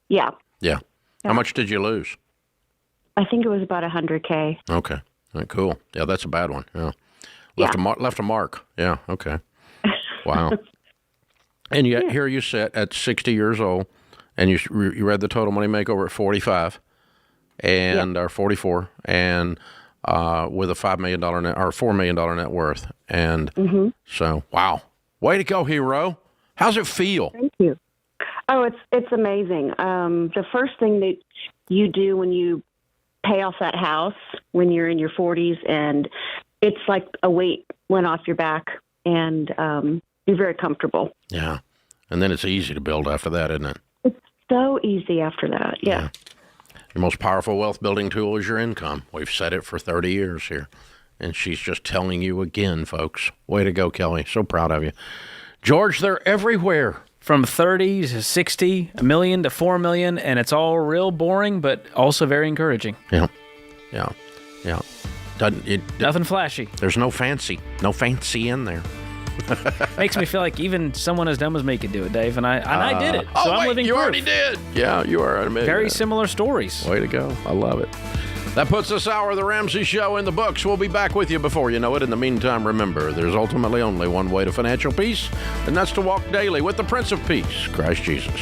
Yeah. Yeah. How much did you lose? I think it was about $100K. Okay. All right, cool. Yeah, that's a bad one. Yeah. Left a mark. Yeah. Okay. Wow. And yet here you sit at 60 years old, and you read The Total Money Makeover at 45, and or 44, and with a $5 million net or $4 million net worth, and so wow, way to go, hero! How's it feel? Thank you. Oh, it's amazing. The first thing that you do when you pay off that house when you're in your 40s, and it's like a weight went off your back, and you're very comfortable. Yeah, and then it's easy to build after that, isn't it? It's so easy after that. Yeah. Your most powerful wealth building tool is your income. We've said it for 30 years here, and she's just telling you again, folks. Way to go, Kelly. So proud of you. George, they're everywhere. From 30 to 60, $1 million to $4 million, and it's all real boring, but also very encouraging. Yeah. Nothing flashy. There's no fancy in there. Makes me feel like even someone as dumb as me could do it, Dave, and I did it. So I'm living you proof. already did. Yeah, you are. Very similar stories. Way to go. I love it. That puts this hour of the Ramsey Show in the books. We'll be back with you before you know it. In the meantime, remember, there's ultimately only one way to financial peace, and that's to walk daily with the Prince of Peace, Christ Jesus.